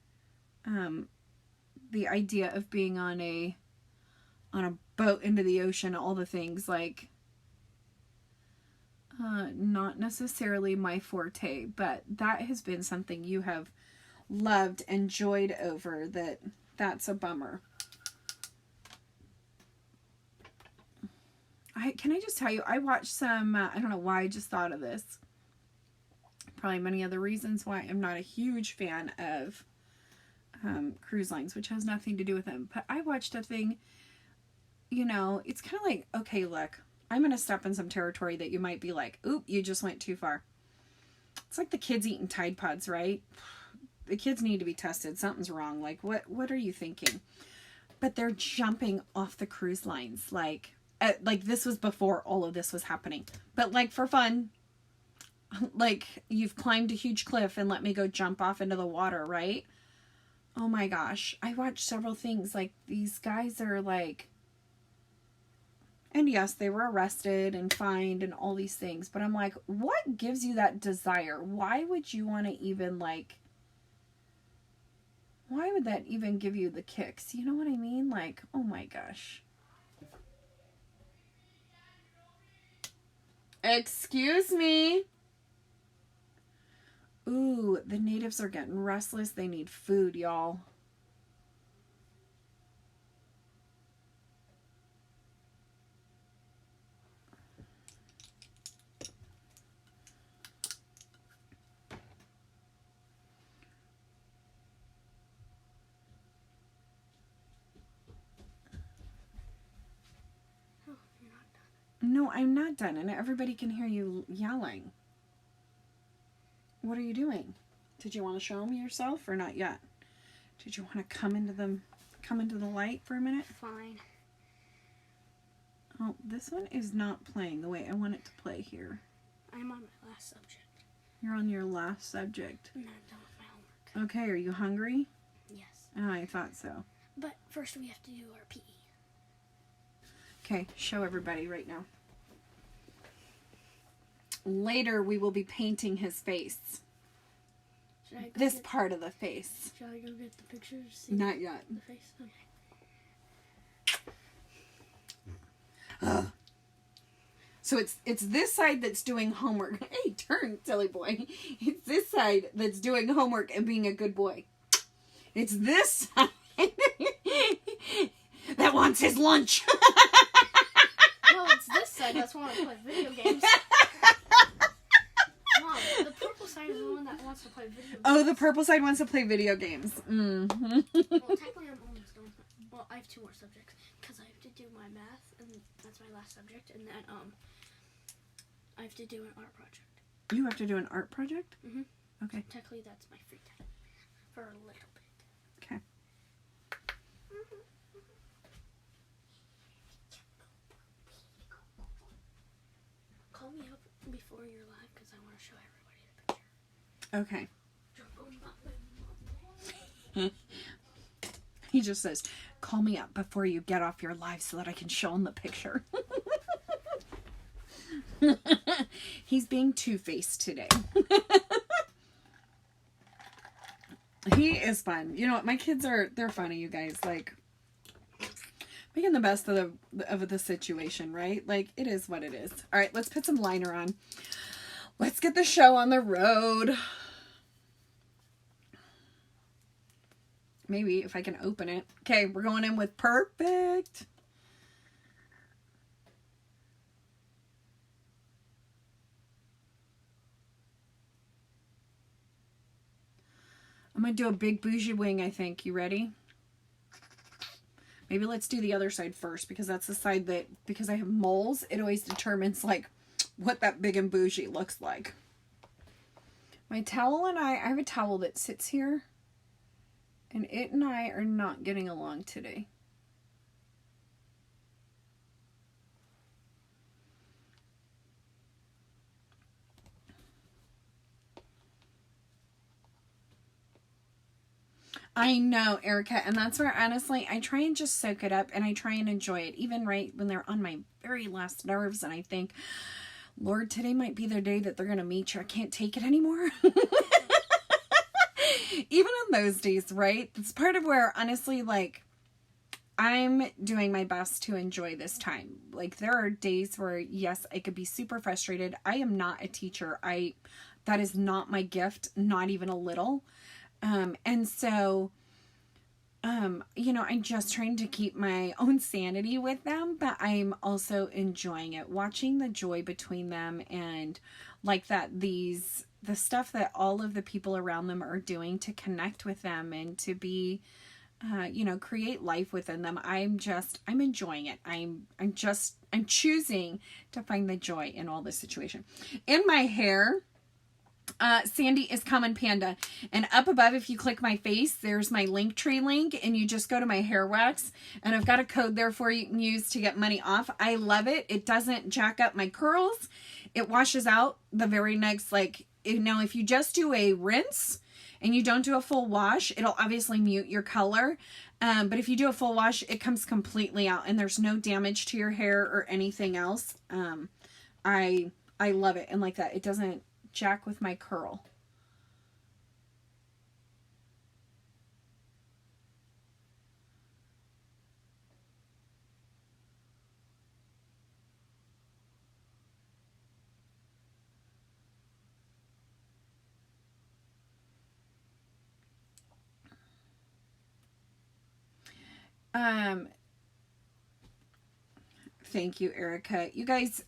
The idea of being on a boat into the ocean, all the things, like, not necessarily my forte, but that has been something you have loved and joyed over. That's a bummer. Can I just tell you, I watched some, I don't know why I just thought of this. Probably many other reasons why I'm not a huge fan of cruise lines, which has nothing to do with them. But I watched a thing you know, it's kind of like, okay, look, I'm going to step in some territory that you might be like, oop, you just went too far. It's like the kids eating Tide Pods, right? The kids need to be tested. Something's wrong. Like, what are you thinking? But they're jumping off the cruise lines. Like this was before all of this was happening. But like for fun, like you've climbed a huge cliff and let me go jump off into the water, right? Oh my gosh. I watched several things. Like these guys are like, and yes, they were arrested and fined and all these things. But I'm like, what gives you that desire? Why would you want to even like, why would that even give you the kicks? You know what I mean? Like, oh my gosh. Excuse me. Ooh, the natives are getting restless. They need food, y'all. No, I'm not done, and everybody can hear you yelling. What are you doing? Did you want to show them yourself or not yet? Did you want to come into the light for a minute? Fine. Oh, this one is not playing the way I want it to play here. I'm on my last subject. You're on your last subject. I'm not done with my homework. Okay, are you hungry? Yes. Oh, I thought so. But first we have to do our PE. Okay, show everybody right now. Later, we will be painting his face. This part of the face. Should I go get the pictures? See Not yet. The face? Okay. So it's this side that's doing homework. Hey, turn, silly boy. It's this side that's doing homework and being a good boy. It's this side that wants his lunch. No, it's this side that's want to play video games. Mom, the purple side is the one that wants to play video games. Oh, the purple side wants to play video games. Well, technically I'm almost done. Well, I have 2 more subjects because I have to do my math, and that's my last subject, and then I have to do an art project. You have to do an art project? Mm-hmm. Okay. Technically, that's my free time for a little bit. Okay. Call me up before you're live because I want to show everybody the picture. Okay. He just says, call me up before you get off your live so that I can show him the picture. He's being two-faced today. He is fun. You know what? My kids they're funny, you guys. Like, making the best of the situation, right? Like, it is what it is. All right, let's put some liner on. Let's get the show on the road. Maybe if I can open it. Okay, we're going in with Perfect. I'm going to do a big bougie wing, I think. You ready? Maybe let's do the other side first, because that's the side that, because I have moles, it always determines, like, what that big and bougie looks like. My towel and I have a towel that sits here, and it and I are not getting along today. I know, Erica, and that's where, honestly, I try and just soak it up, and I try and enjoy it, even right when they're on my very last nerves, and I think, Lord, today might be their day that they're going to meet you. I can't take it anymore. Even on those days, right? It's part of where, honestly, like, I'm doing my best to enjoy this time. Like, there are days where, yes, I could be super frustrated. I am not a teacher. That is not my gift, not even a little. And so, you know, I'm just trying to keep my own sanity with them, but I'm also enjoying it, watching the joy between them, and like that, the stuff that all of the people around them are doing to connect with them and to be, you know, create life within them. I'm enjoying it. I'm choosing to find the joy in all this situation. In my hair, Sandy is Common Panda. And up above, if you click my face, there's my Linktree link, and you just go to my hair wax. And I've got a code there for you can use to get money off. I love it. It doesn't jack up my curls. It washes out the very next, like, you know, if you just do a rinse and you don't do a full wash, it'll obviously mute your color. But if you do a full wash, it comes completely out and there's no damage to your hair or anything else. I love it. And like that, it doesn't jack with my curl. Thank you, Erica. You guys,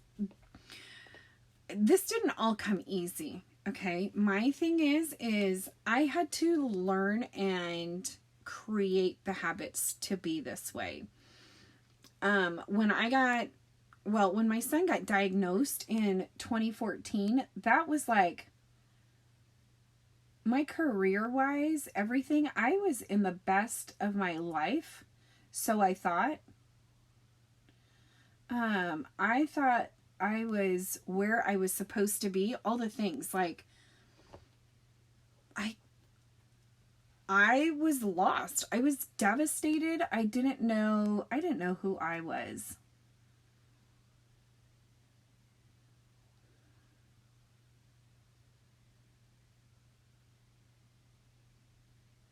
this didn't all come easy. Okay. My thing is I had to learn and create the habits to be this way. When my son got diagnosed in 2014, that was like my career-wise, everything. I was in the best of my life. So I thought, I thought I was where I was supposed to be, all the things, like, I was lost. I was devastated. I didn't know who I was.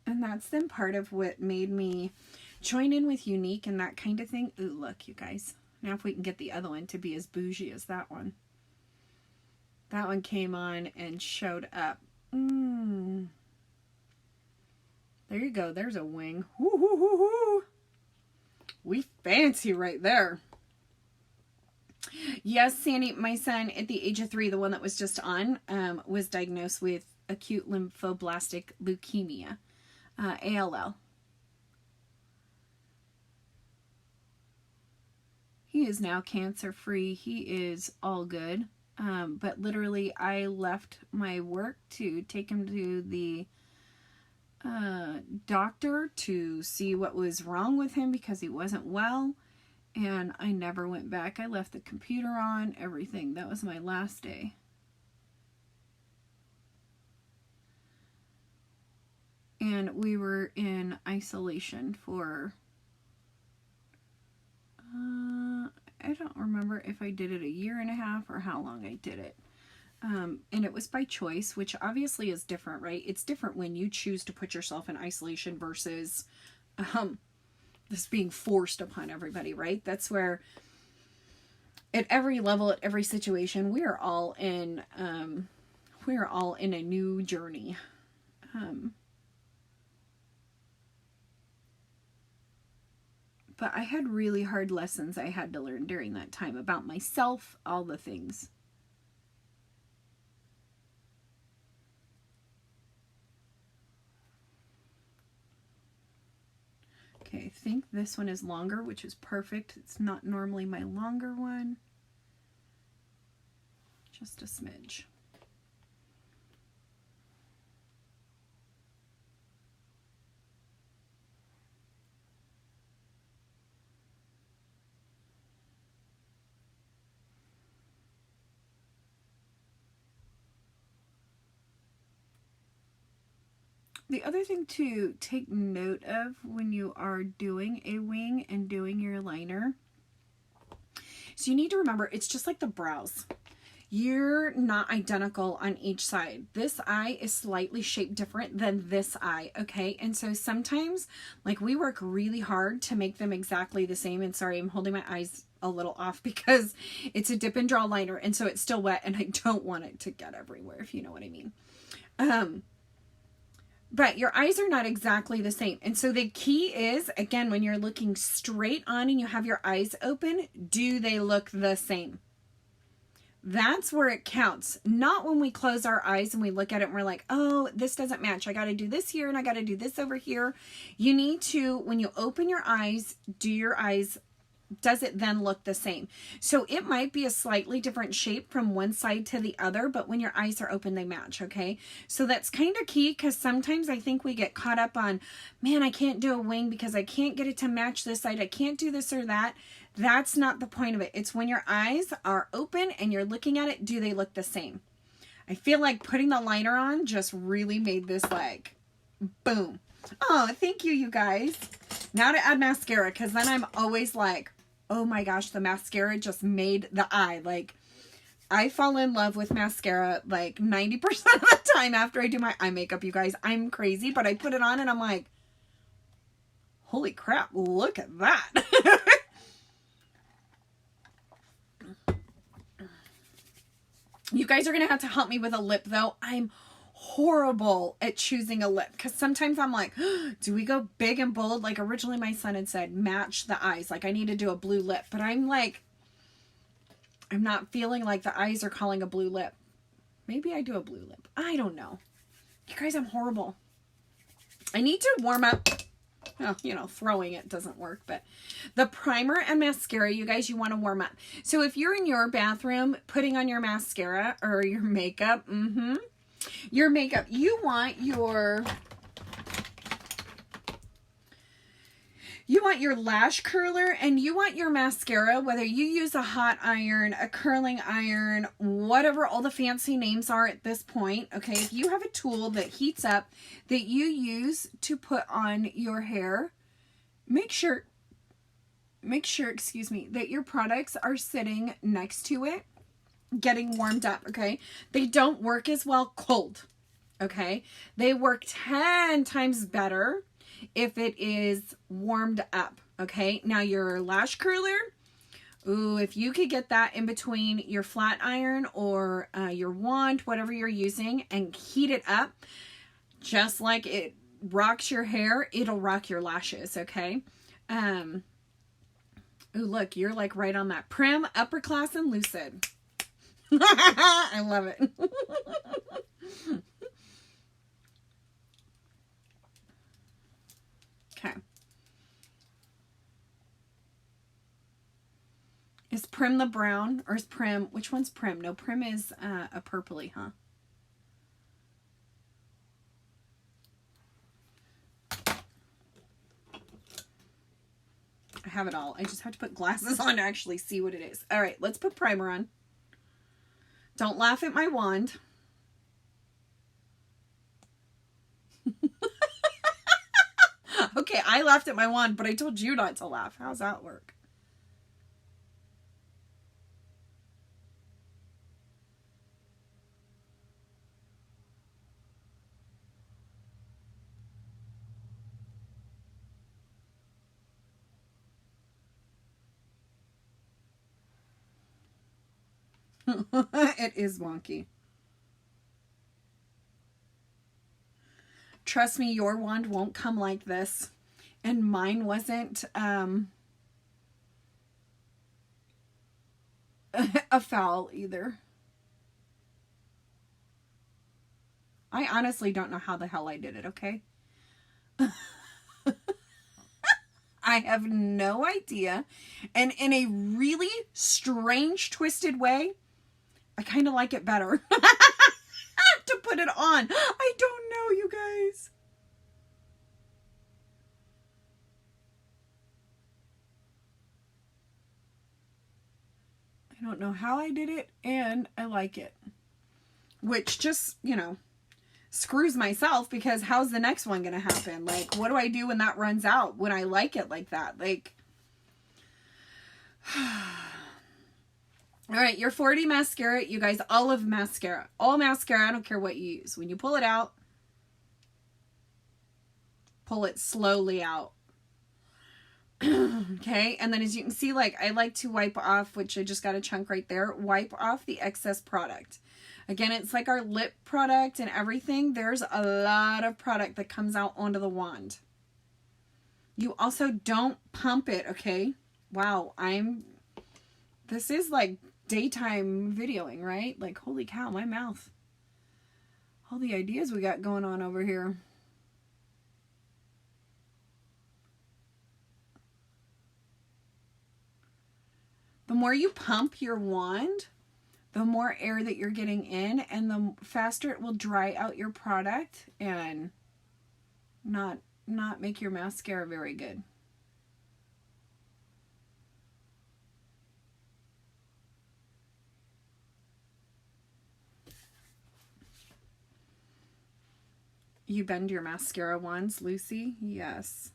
And that's then part of what made me join in with Younique and that kind of thing. Ooh, look, you guys. Now if we can get the other one to be as bougie as that one. That one came on and showed up. There you go. There's a wing. Woo-hoo-hoo-hoo. We fancy right there. Yes, Sandy, my son at the age of 3, the one that was just on, was diagnosed with acute lymphoblastic leukemia, ALL. He is now cancer-free. He is all good. But literally, I left my work to take him to the doctor to see what was wrong with him because he wasn't well. And I never went back. I left the computer on, everything. That was my last day. And we were in isolation for... I don't remember if I did it a year and a half or how long I did it. And it was by choice, which obviously is different, right? It's different when you choose to put yourself in isolation versus this being forced upon everybody, right? That's where at every level, at every situation, we are all in a new journey. But I had really hard lessons I had to learn during that time about myself, all the things. Okay, I think this one is longer, which is perfect. It's not normally my longer one. Just a smidge. The other thing to take note of when you are doing a wing and doing your liner, so you need to remember, it's just like the brows. You're not identical on each side. This eye is slightly shaped different than this eye, okay? And so sometimes, like, we work really hard to make them exactly the same. And sorry, I'm holding my eyes a little off because it's a dip and draw liner, and so it's still wet, and I don't want it to get everywhere, if you know what I mean. But your eyes are not exactly the same. And so the key is, again, when you're looking straight on and you have your eyes open, do they look the same? That's where it counts. Not when we close our eyes and we look at it and we're like, oh, this doesn't match. I got to do this here and I got to do this over here. You need to, when you open your eyes, do your eyes, does it then look the same? So it might be a slightly different shape from one side to the other, but when your eyes are open, they match, okay? So that's kind of key, because sometimes I think we get caught up on, man, I can't do a wing because I can't get it to match this side. I can't do this or that. That's not the point of it. It's when your eyes are open and you're looking at it, do they look the same? I feel like putting the liner on just really made this like, boom. Oh, thank you, you guys. Now to add mascara, because then I'm always like, oh my gosh, the mascara just made the eye. Like, I fall in love with mascara like 90% of the time after I do my eye makeup, you guys. I'm crazy, but I put it on and I'm like, holy crap, look at that. You guys are going to have to help me with a lip, though. I'm horrible at choosing a lip, because sometimes I'm like, do we go big and bold? Like, originally my son had said, match the eyes. Like, I need to do a blue lip. But I'm like, I'm not feeling like the eyes are calling a blue lip. Maybe I do a blue lip. I don't know. You guys, I'm horrible. I need to warm up. Well, you know, throwing it doesn't work, but the primer and mascara, you guys, you want to warm up. So if you're in your bathroom putting on your mascara or your makeup, your makeup, you want your lash curler and you want your mascara, whether you use a hot iron, a curling iron, whatever all the fancy names are at this point, okay? If you have a tool that heats up that you use to put on your hair, make sure, excuse me, that your products are sitting next to it, getting warmed up, okay? They don't work as well cold, okay? They work 10 times better if it is warmed up, okay? Now your lash curler, ooh, if you could get that in between your flat iron or your wand, whatever you're using, and heat it up, just like it rocks your hair, it'll rock your lashes, okay? Ooh, look, you're like right on that. Prim, Upper Class, and Lucid. I love it. Okay. Is Prim the brown, or is Prim, which one's Prim? No, Prim is a purpley, huh? I have it all. I just have to put glasses on to actually see what it is. All right, let's put primer on. Don't laugh at my wand. Okay, I laughed at my wand, but I told you not to laugh. How's that work? It is wonky. Trust me, your wand won't come like this. And mine wasn't a foul either. I honestly don't know how the hell I did it, okay? I have no idea. And in a really strange, twisted way, I kind of like it better. To put it on. I don't know, you guys. I don't know how I did it, and I like it. Which just, you know, screws myself, because how's the next one gonna happen? Like, what do I do when that runs out? When I like it like that? Like, all right, your 4D mascara, you guys, all mascara, I don't care what you use. When you pull it out, pull it slowly out. Okay, and then as you can see, like, I like to wipe off, which I just got a chunk right there, wipe off the excess product. Again, it's like our lip product and everything. There's a lot of product that comes out onto the wand. You also don't pump it, okay? Wow, this is like daytime videoing, right? Like, holy cow, my mouth. All the ideas we got going on over here. The more you pump your wand, the more air that you're getting in, and the faster it will dry out your product and not make your mascara very good. You bend your mascara wands, Lucy? Yes.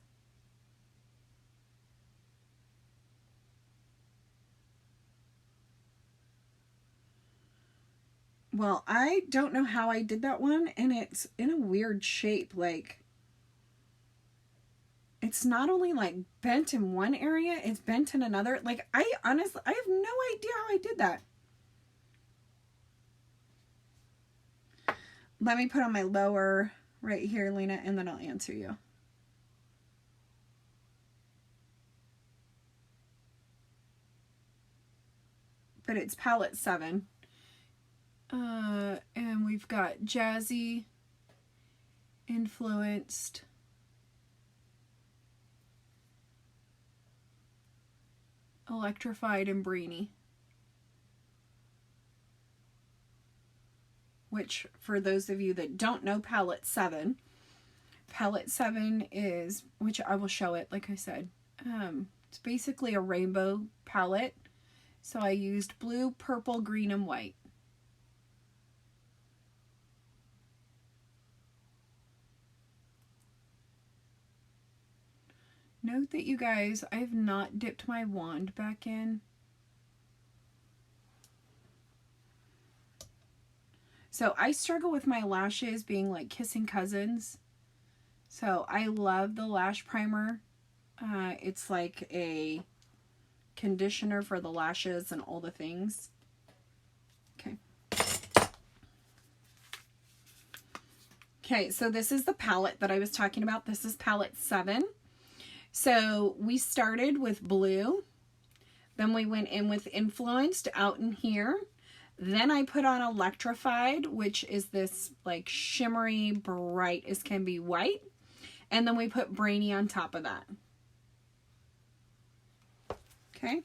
Well, I don't know how I did that one, and it's in a weird shape. Like, it's not only like bent in one area, it's bent in another. Like, I honestly, I have no idea how I did that. Let me put on my lower right here, Lena, and then I'll answer you. But it's palette 7. And we've got Jazzy, Influenced, Electrified, and Brainy. Which, for those of you that don't know palette 7 is, which I will show it, like I said, it's basically a rainbow palette. So I used blue, purple, green, and white. Note that, you guys, I have not dipped my wand back in. So I struggle with my lashes being like kissing cousins. So I love the lash primer. It's like a conditioner for the lashes and all the things. Okay. Okay, so this is the palette that I was talking about. This is palette 7. So we started with blue. Then we went in with Influenced out in here. Then I put on Electrified, which is this like shimmery, bright as can be white. And then we put Brainy on top of that. Okay.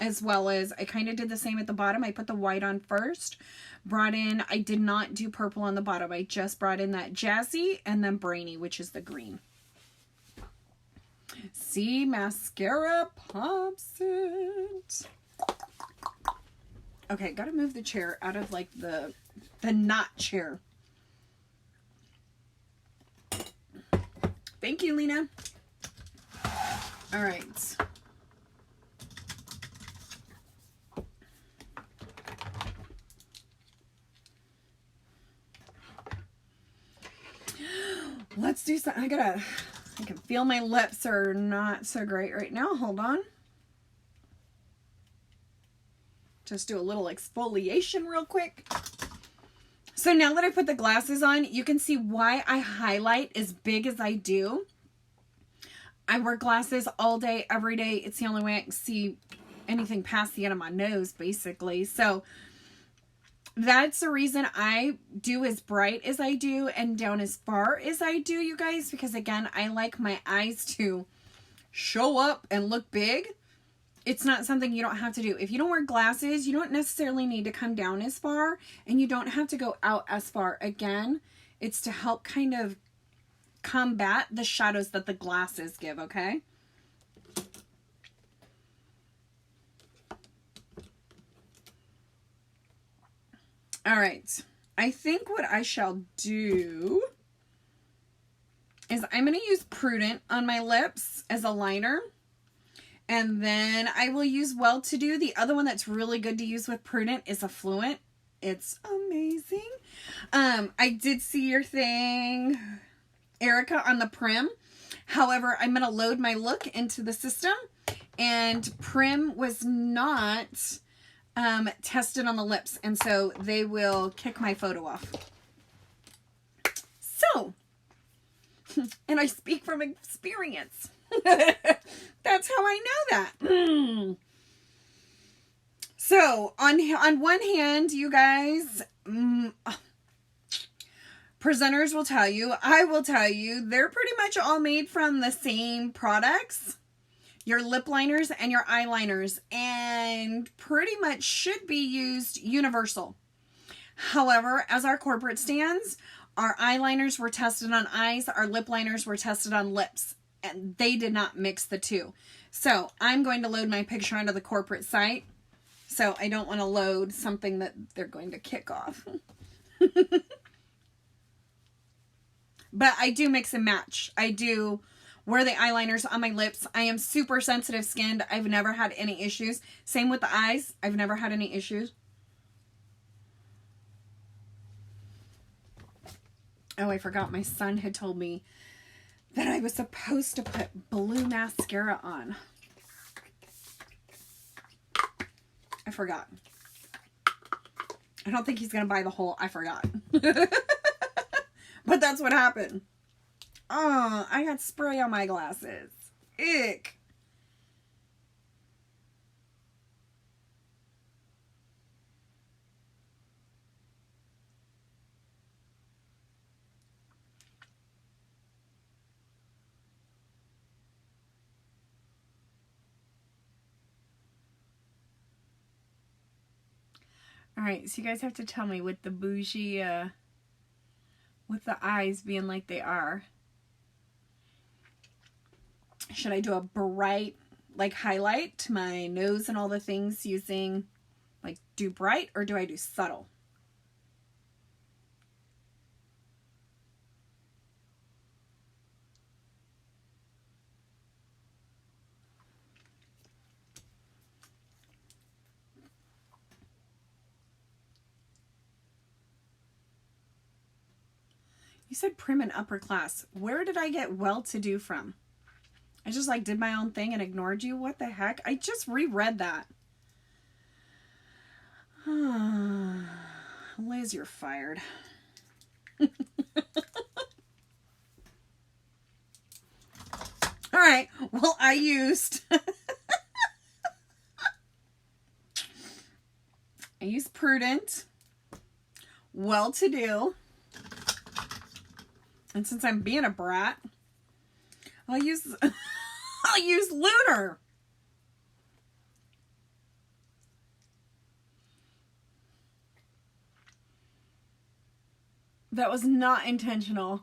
As well as I kind of did the same at the bottom. I put the white on first. Brought in, I did not do purple on the bottom. I just brought in that Jazzy and then Brainy, which is the green. See, mascara pops it. Okay, gotta move the chair out of like the not chair. Thank you, Lena. All right. Let's do something. I can feel my lips are not so great right now. Hold on. Just do a little exfoliation real quick. So now that I put the glasses on, you can see why I highlight as big as I do. I wear glasses all day, every day. It's the only way I can see anything past the end of my nose, basically. So that's the reason I do as bright as I do and down as far as I do, you guys. Because again, I like my eyes to show up and look big. It's not something you don't have to do. If you don't wear glasses, you don't necessarily need to come down as far, and you don't have to go out as far. Again, it's to help kind of combat the shadows that the glasses give, okay? All right. I think what I shall do is I'm going to use Prudent on my lips as a liner. And then I will use Well-to-do. The other one that's really good to use with Prudent is Affluent. It's amazing. I did see your thing, Erica, on the Prim. However, I'm going to load my look into the system. And Prim was not tested on the lips. And so they will kick my photo off. So, and I speak from experience. That's how I know that. So, on one hand, you guys, presenters will tell you, I will tell you, they're pretty much all made from the same products. Your lip liners and your eyeliners, and pretty much should be used universal. However, as our corporate stands, our eyeliners were tested on eyes, our lip liners were tested on lips, and they did not mix the two. So I'm going to load my picture onto the corporate site, so I don't want to load something that they're going to kick off. But I do mix and match. I do wear the eyeliners on my lips. I am super sensitive skinned. I've never had any issues. Same with the eyes. I've never had any issues. Oh, I forgot. My son had told me that I was supposed to put blue mascara on. I forgot. I don't think he's going to buy the whole. I forgot. But that's what happened. Oh, I got spray on my glasses. Ick. All right, so you guys have to tell me with the bougie, with the eyes being like they are. Should I do a bright, like, highlight to my nose and all the things using, like, do bright, or do I do subtle? You said prim and upper class. Where did I get well-to-do from? I just like did my own thing and ignored you? What the heck? I just reread that. Liz, you're fired. All right. Well, I used Prudent, Well-to-do. And since I'm being a brat, I'll use Lunar. That was not intentional.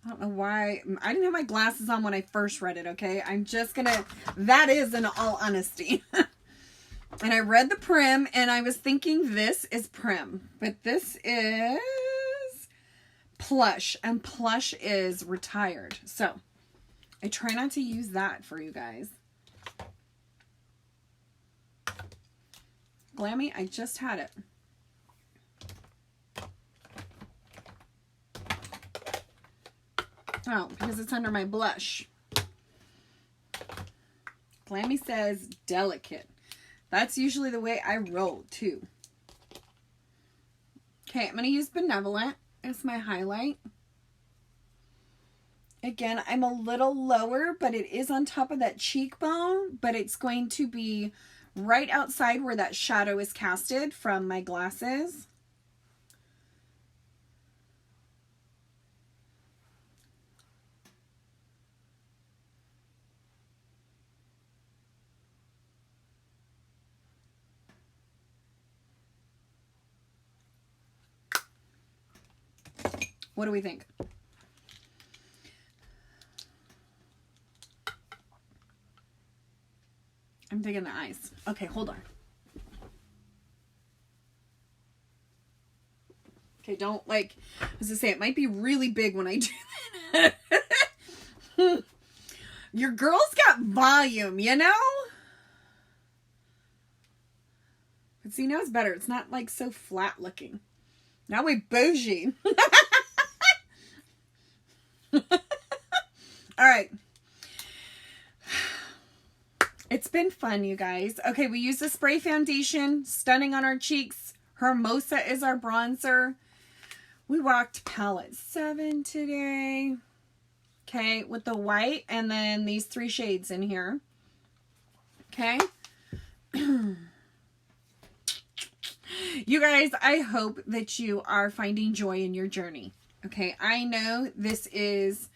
I don't know why. I didn't have my glasses on when I first read it, okay? I'm just gonna, that is in all honesty. And I read the prim, and I was thinking this is prim. But this is plush, and plush is retired. So, I try not to use that for you guys. Glammy, I just had it. Oh, because it's under my blush. Glammy says delicate. That's usually the way I roll, too. Okay, I'm going to use Benevolent as my highlight. Again, I'm a little lower, but it is on top of that cheekbone, but it's going to be right outside where that shadow is casted from my glasses. What do we think? I'm digging the eyes. Okay, hold on. Okay, don't like, as I say, it might be really big when I do that. Your girl's got volume, you know? But see, now it's better. It's not like so flat looking. Now we bougie. All right. It's been fun, you guys. Okay, we use the spray foundation. Stunning on our cheeks. Hermosa is our bronzer. We rocked palette 7 today. Okay, with the white and then these 3 shades in here. Okay. You guys, I hope that you are finding joy in your journey. Okay, I know this is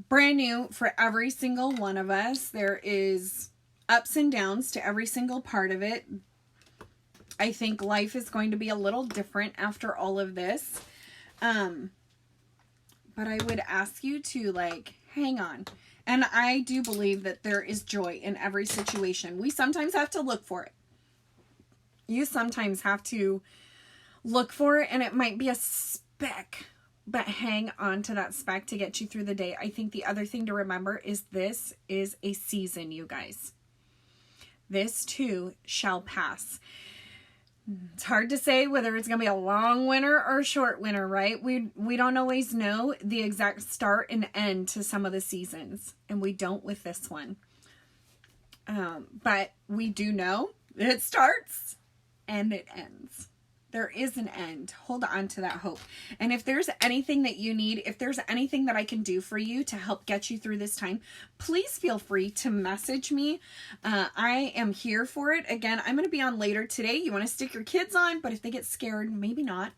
brand new for every single one of us. There is ups and downs to every single part of it. I think life is going to be a little different after all of this. But I would ask you to, like, hang on. And I do believe that there is joy in every situation. We sometimes have to look for it. You sometimes have to look for it, and it might be a speck, but hang on to that speck to get you through the day. I think the other thing to remember is this is a season, you guys. This too shall pass. It's hard to say whether it's going to be a long winter or a short winter, right? We don't always know the exact start and end to some of the seasons, and we don't with this one. But we do know it starts and it ends. There is an end. Hold on to that hope. And if there's anything that you need, if there's anything that I can do for you to help get you through this time, please feel free to message me. I am here for it. Again, I'm going to be on later today. You want to stick your kids on, but if they get scared, maybe not.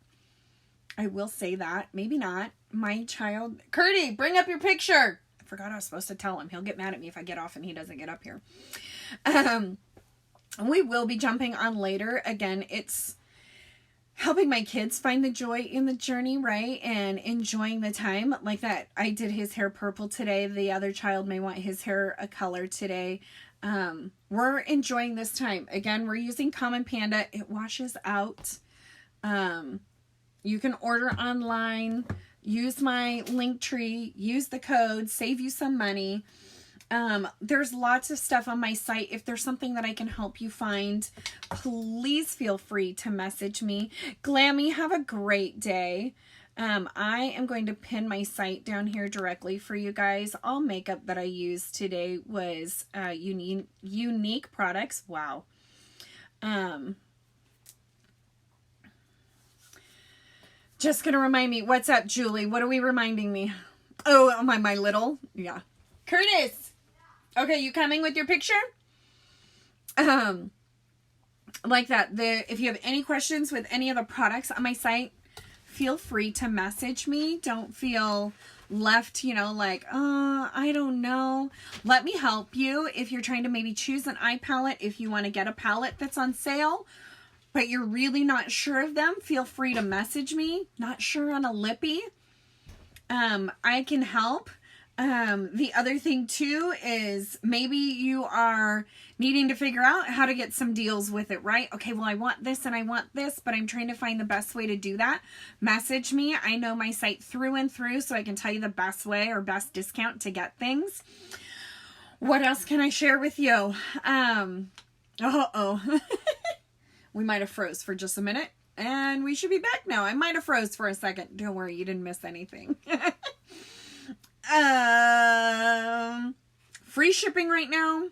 I will say that. Maybe not. My child, Curdy, bring up your picture. I forgot I was supposed to tell him. He'll get mad at me if I get off and he doesn't get up here. We will be jumping on later. Again, it's helping my kids find the joy in the journey, right? And enjoying the time. Like that, I did his hair purple today. The other child may want his hair a color today. We're enjoying this time. Again, we're using Common Panda. It washes out. You can order online. Use my link tree. Use the code. Save you some money. There's lots of stuff on my site. If there's something that I can help you find, please feel free to message me. Glammy, have a great day. I am going to pin my site down here directly for you guys. All makeup that I used today was Younique products. Wow. Just gonna remind me. What's up, Julie? What are we reminding me? Oh, my little. Yeah. Curtis. Okay, you coming with your picture? Like that. If you have any questions with any of the products on my site, feel free to message me. Don't feel left, like, I don't know. Let me help you if you're trying to maybe choose an eye palette. If you want to get a palette that's on sale, but you're really not sure of them, feel free to message me. Not sure on a lippy? I can help. The other thing too is maybe you are needing to figure out how to get some deals with it, right? Okay, well, I want this and I want this, but I'm trying to find the best way to do that. Message me. I know my site through and through, so I can tell you the best way or best discount to get things. What else can I share with you? We might have froze for just a minute, and we should be back now. I might have froze for a second. Don't worry, you didn't miss anything. Free shipping right now.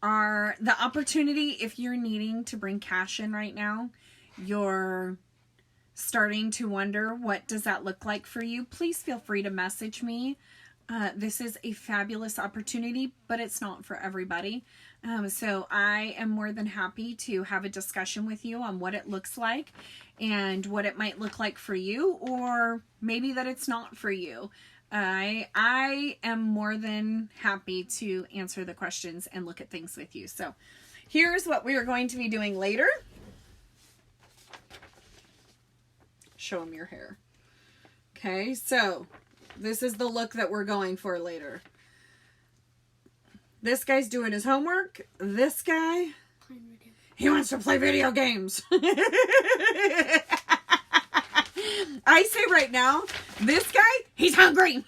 Are the opportunity, if you're needing to bring cash in right now, you're starting to wonder what does that look like for you, please feel free to message me. This is a fabulous opportunity, but it's not for everybody. So I am more than happy to have a discussion with you on what it looks like and what it might look like for you, or maybe that it's not for you. I am more than happy to answer the questions and look at things with you. So here's what we are going to be doing later. Show them your hair. Okay, so this is the look that we're going for later. This guy's doing his homework. This guy, he wants to play video games. I say right now, this guy, he's hungry.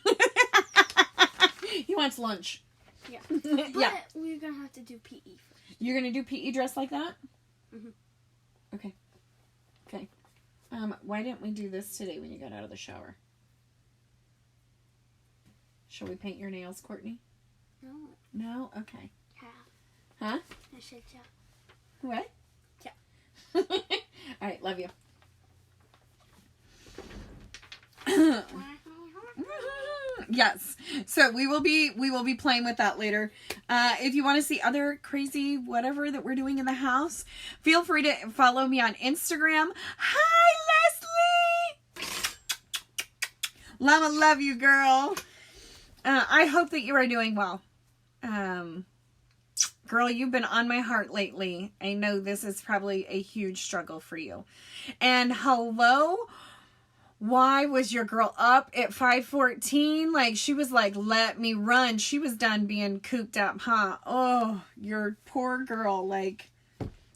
He wants lunch. Yeah. But yeah. We're going to have to do PE first. You're going to do PE dressed like that? Mm-hmm. Okay. Okay. Why didn't we do this today when you got out of the shower? Shall we paint your nails, Courtney? No. No? Okay. Yeah. Huh? I said yeah. What? Yeah. All right, love you. Yes. So we will be playing with that later. If you want to see other crazy whatever that we're doing in the house, feel free to follow me on Instagram. Hi, Leslie. Llama, love you, girl. I hope that you are doing well. Girl, you've been on my heart lately. I know this is probably a huge struggle for you. And hello, why was your girl up at 5:14? Like, she was like, let me run. She was done being cooped up, huh? Oh, your poor girl. Like,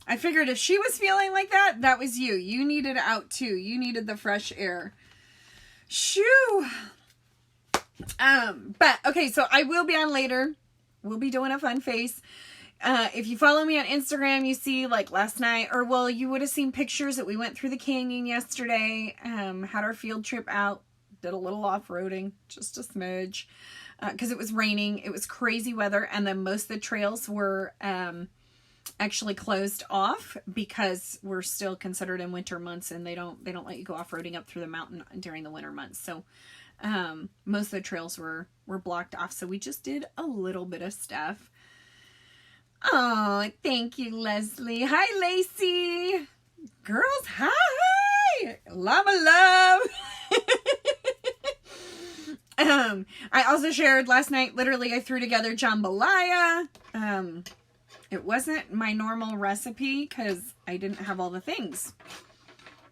I figured if she was feeling like that, that was you. You needed out too. You needed the fresh air. Shoo. But okay, so I will be on later. We'll be doing a fun face. If you follow me on Instagram, you see like last night, or well, you would have seen pictures that we went through the canyon yesterday, had our field trip out, did a little off-roading, just a smidge, because it was raining, it was crazy weather, and then most of the trails were, actually closed off because we're still considered in winter months, and they don't let you go off-roading up through the mountain during the winter months. So, most of the trails were blocked off. So we just did a little bit of stuff. Oh, thank you, Leslie. Hi, Lacey. Girls, hi. Llama love. I also shared last night, literally, I threw together jambalaya. It wasn't my normal recipe because I didn't have all the things.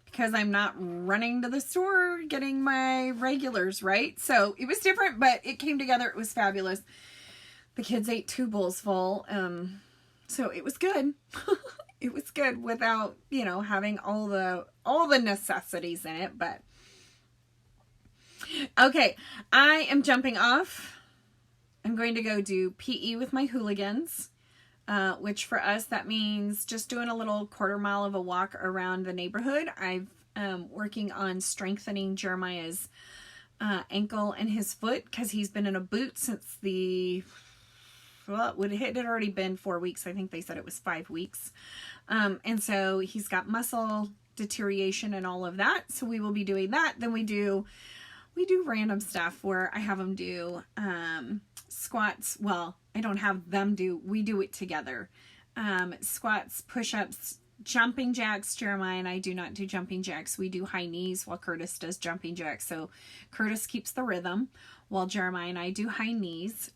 Because I'm not running to the store getting my regulars, right? So it was different, but it came together. It was fabulous. The kids ate 2 bowls full. So it was good. It was good without, you know, having all the necessities in it, but okay, I am jumping off. I'm going to go do PE with my hooligans, which for us, that means just doing a little 1/4 mile of a walk around the neighborhood. I've working on strengthening Jeremiah's ankle and his foot because he's been in a boot since it had already been 4 weeks. I think they said it was 5 weeks. And so he's got muscle deterioration and all of that. So we will be doing that. Then we do random stuff where I have them do squats. Well, I don't have them do, we do it together. Squats, push-ups, jumping jacks. Jeremiah and I do not do jumping jacks. We do high knees while Curtis does jumping jacks. So Curtis keeps the rhythm while Jeremiah and I do high knees.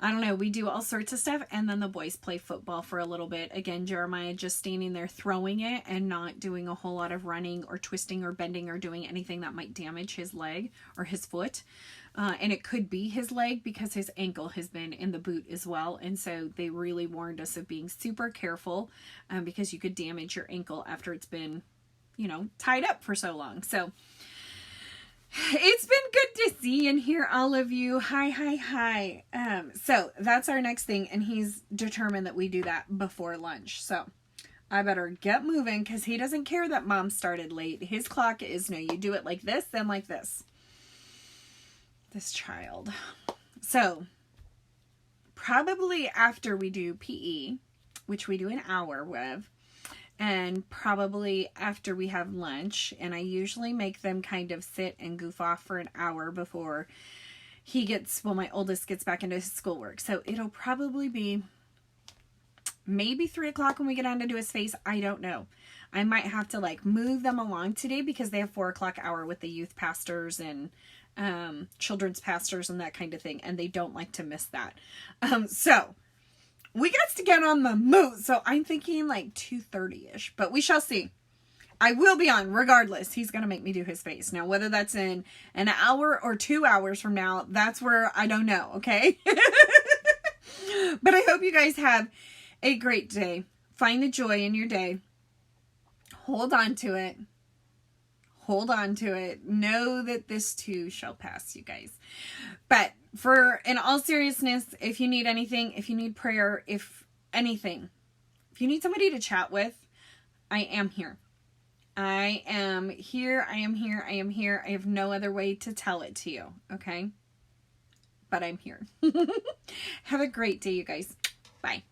I don't know. We do all sorts of stuff. And then the boys play football for a little bit. Again, Jeremiah just standing there throwing it and not doing a whole lot of running or twisting or bending or doing anything that might damage his leg or his foot. And it could be his leg because his ankle has been in the boot as well. And so they really warned us of being super careful because you could damage your ankle after it's been, you know, tied up for so long. So it's been good to see and hear all of you. Hi. So that's our next thing. And he's determined that we do that before lunch. So I better get moving because he doesn't care that mom started late. His clock is, no, you do it like this, then like this. This child. So probably after we do PE, which we do an hour with, and probably after we have lunch, and I usually make them kind of sit and goof off for an hour before my oldest gets back into his schoolwork. So it'll probably be maybe 3 o'clock when we get on to do his face. I don't know. I might have to like move them along today because they have 4 o'clock hour with the youth pastors and children's pastors and that kind of thing. And they don't like to miss that. So we got to get on the move. So I'm thinking like 2:30-ish, but we shall see. I will be on regardless. He's going to make me do his face. Now, whether that's in an hour or 2 hours from now, that's where I don't know. Okay. But I hope you guys have a great day. Find the joy in your day. Hold on to it. Hold on to it. Know that this too shall pass, you guys. But in all seriousness, if you need anything, if you need prayer, if anything, if you need somebody to chat with, I am here. I am here. I am here. I am here. I have no other way to tell it to you. Okay. But I'm here. Have a great day, you guys. Bye.